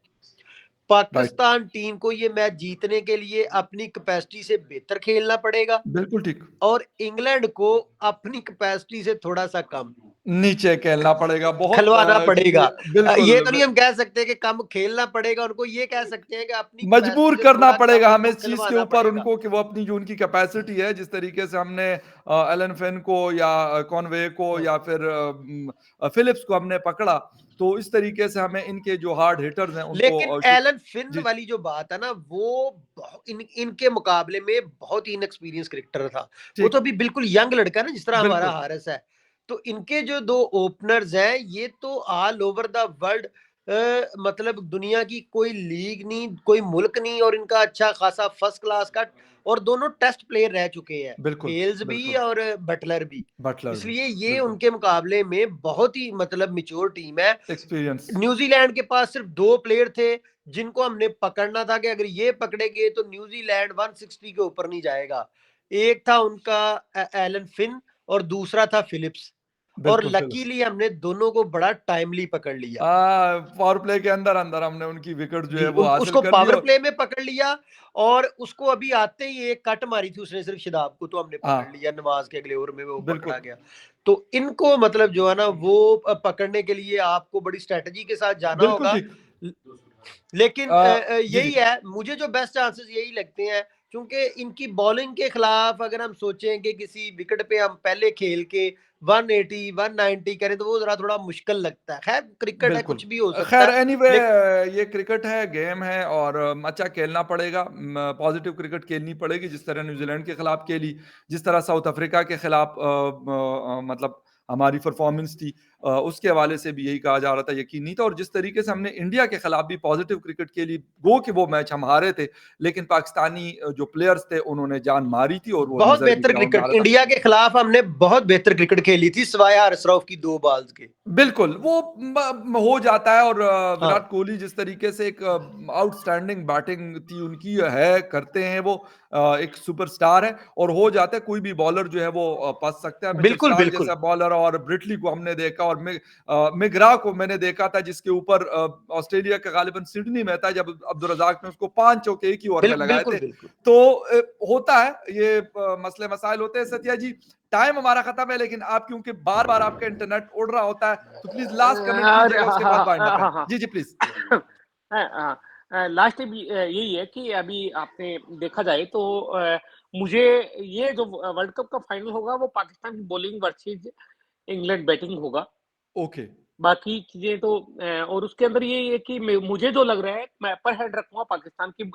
पाकिस्तान टीम को ये मैच जीतने के लिए अपनी कैपेसिटी से बेहतर खेलना पड़ेगा बिल्कुल ठीक। और इंग्लैंड को अपनी कैपेसिटी से थोड़ा सा कम नीचे खेलना पड़ेगा बहुत खिलवाना पड़ेगा। बिल्कुल ये तो नहीं हम कह सकते कि कम खेलना पड़ेगा उनको, ये कह सकते हैं कि अपनी मजबूर कैपेसिटी से करना थोड़ा पड़ेगा कम हमें उनको इस चीज के खिलवाना ऊपर पड़ेगा। उनको कि वो अपनी जो उनकी कैपेसिटी है, जिस तरीके से हमने एलन फिन को या कॉनवे को हाँ। या फिर फिलिप्स को हमने पकड़ा, तो इस तरीके से हमें इनके जो हार्ड हिटर्स हैं उनको लेकिन एलन फिन जी वाली जो बात है ना, वो इनके मुकाबले में बहुत ही इनएक्सपीरियंस क्रिकेटर था। वो ठीक तो अभी बिल्कुल यंग लड़का है ना, जिस तरह हमारा बिल्कुल हारिस है। तो इनके जो 2 ओपनर्स हैं ये तो ऑल ओवर द वर्ल्ड, मतलब दुनिया की कोई लीग नहीं, कोई मुल्क नहीं, और इनका अच्छा खासा फर्स्ट क्लास का, और दोनों टेस्ट प्लेयर रह चुके हैं, बिल्कुल हेल्स भी बिल्कुल और बटलर भी। बटलर भी इसलिए ये बिल्कुल उनके मुकाबले में बहुत ही मतलब मैच्योर टीम है। एक्सपीरियंस न्यूजीलैंड के पास सिर्फ 2 प्लेयर थे जिनको हमने पकड़ना था कि अगर ये पकड़ेंगे तो न्यूजीलैंड 160 के ऊपर नहीं जाएगा। एक था उनका एलन फिन और दूसरा था फिलिप्स, और बिल्कुल फिलिप्स लकीली हमने दोनों को बड़ा टाइमली पकड़ लिया। पावर प्ले के अंदर अंदर हमने उनकी विकेट जो है जी, वो हासिल उसको कर ली पावर और प्ले में पकड़ लिया, और उसको अभी आते ही एक कट मारी थी उसने सिर्फ शदाब को, तो हमने पकड़ हाँ लिया, नवाज के अगले ओवर में वो पकड़ा बिल्कुल गया। तो इनको मतलब जो है ना वो पकड़ने के लिए आपको बड़ी स्ट्रेटजी के साथ जाना बिल्कुल होगा। ठीक लेकिन जी यही जी है, मुझे जो बेस्ट चांसेस यही लगते हैं, क्योंकि इनकी बॉलिंग के खिलाफ अगर हम सोचें कि किसी विकेट पे हम पहले खेल के 180 190 करें तो वो जरा थोड़ा मुश्किल लगता है। खैर क्रिकेट है, बिल्कुल कुछ भी हो सकता खैर है। एनीवे लेकिन ये क्रिकेट है, गेम है और अच्छा खेलना पड़ेगा, पॉजिटिव क्रिकेट खेलनी पड़ेगी जिस तरह न्यूजीलैंड के खिलाफ खेली, जिस तरह साउथ अफ्रीका के खिलाफ मतलब हमारी परफॉर्मेंस थी, उसके हवाले से भी यही कहा जा रहा था, यकीन नहीं था। और जिस तरीके से हमने इंडिया के खिलाफ भी पॉजिटिव क्रिकेट खेली, गो कि वो मैच हम हारे थे, लेकिन पाकिस्तानी जो प्लेयर्स थे उन्होंने जान मारी थी और वो बहुत नजर भी बेहतर ग्राउंड में आ क्रिकेट रहा था। इंडिया के खिलाफ हमने बहुत बेहतर क्रिकेट खेली थी सिवाय हरसरौफ की 2 बॉल्स के। बिल्कुल, वो हो जाता है और हाँ विराट कोहली जिस तरीके से एक आउटस्टैंडिंग बैटिंग थी उनकी है, करते हैं वो, एक सुपरस्टार है और हो जाता है, कोई भी बॉलर जो है वो फँस सकता है। मिचेल बिल्कुल स्टार्क बिल्कुल जैसा बॉलर और ब्रिटली को हमने देखा और मिगरा को मैंने देखा था जिसके ऊपर ऑस्ट्रेलिया का गालिबन सिडनी में था जब अब्दुल रज़ाक ने उसको 5 चौके एक ही ओवर में लगाए बिल्कुल थे। बिल्कुल। तो होता है, ये मसले मसाइल होते हैं। सत्या जी, टाइम हमारा खत्म है, लेकिन आप क्योंकि बार-बार आपका इंटरनेट उड़ रहा होता है, तो प्लीज लास्ट कमेंट अरे कीजिएगा, हाँ उसके बाद हाँ वाइंड अप है। हाँ हाँ जी, जी प्लीज। लास्ट में यही है कि अभी आपने देखा जाए तो मुझे ये जो वर्ल्ड कप का फाइनल होगा वो पाकिस्तान की बॉलिंग वर्सेस इंग्लैंड बैटिंग होगा। ओके, बाकी चीजें तो और उसके अंदर ये है कि मुझे जो लग रहा है मैं अपर हैंड रखूंगा पाकिस्तान की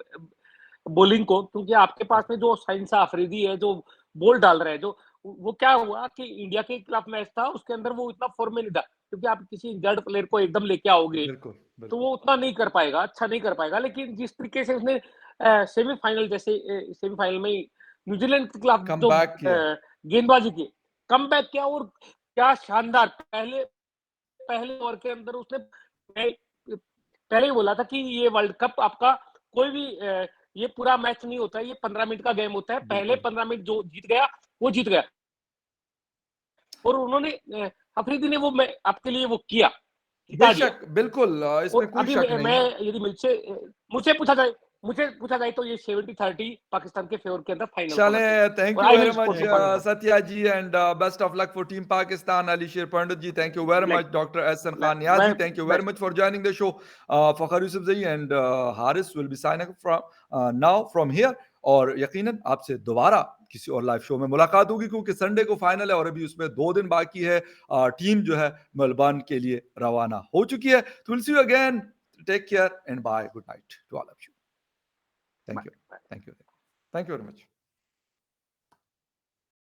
बॉलिंग को, क्योंकि आपके पास में जो साइंसा अफरीदी है जो बॉल डाल रहा है, जो वो क्या हुआ कि इंडिया के खिलाफ मैच था उसके अंदर वो इतना फॉर्म में नहीं था, क्योंकि आप किसी इंजर्ड प्लेयर को एकदम लेके आओगे बिल्कुल, तो बिल्कुल। वो उतना नहीं कर पाएगा, अच्छा नहीं कर पाएगा। लेकिन जिस तरीके से उसने सेमीफाइनल जैसे सेमीफाइनल में न्यूजीलैंड के खिलाफ कम जो बैक किया। गेंदबाजी की, कमबैक किया और क्या शानदार पहले पहले ओवर के अंदर उसने पहले ही बोला था कि ये वर्ल्ड कप आपका कोई भी ये पूरा मैच नहीं होता है, ये 15 मिनट का गेम होता है, पहले बिल्कुल, 15 मिनट जो जीत गया वो जीत गया। और उन्होंने अफरीदी ने वो मैं आपके लिए वो किया, जिता दिया। बेशक, बिल्कुल इसमें और कोई अभी शक नहीं मैं है। यदि मुझसे पूछा जाए तो ये 70-30 पाकिस्तान के फेवर के अंदर फाइनल होना चाहिए। चलें, थैंक और you I very will support much the Pakistan. Satya ji and best of luck for team Pakistan. Alisher Pandit ji, thank you very much. Doctor Ehsan Khan Niazi, मैं thank you very much for joining the show. Fakhar Yousafzai and Haris will be signing from now from here, और यकीनन आपसे दोबारा किसी और live show में मुलाकात होगी, क्योंकि संडे को फाइनल है और अभी उसमें 2 दिन बाकी है। टीम जो है मेलबर्न के लिए रवाना हो चुकी है। तो will see you again, take care and bye, good night to all of you. Thank you, thank you, thank you very much.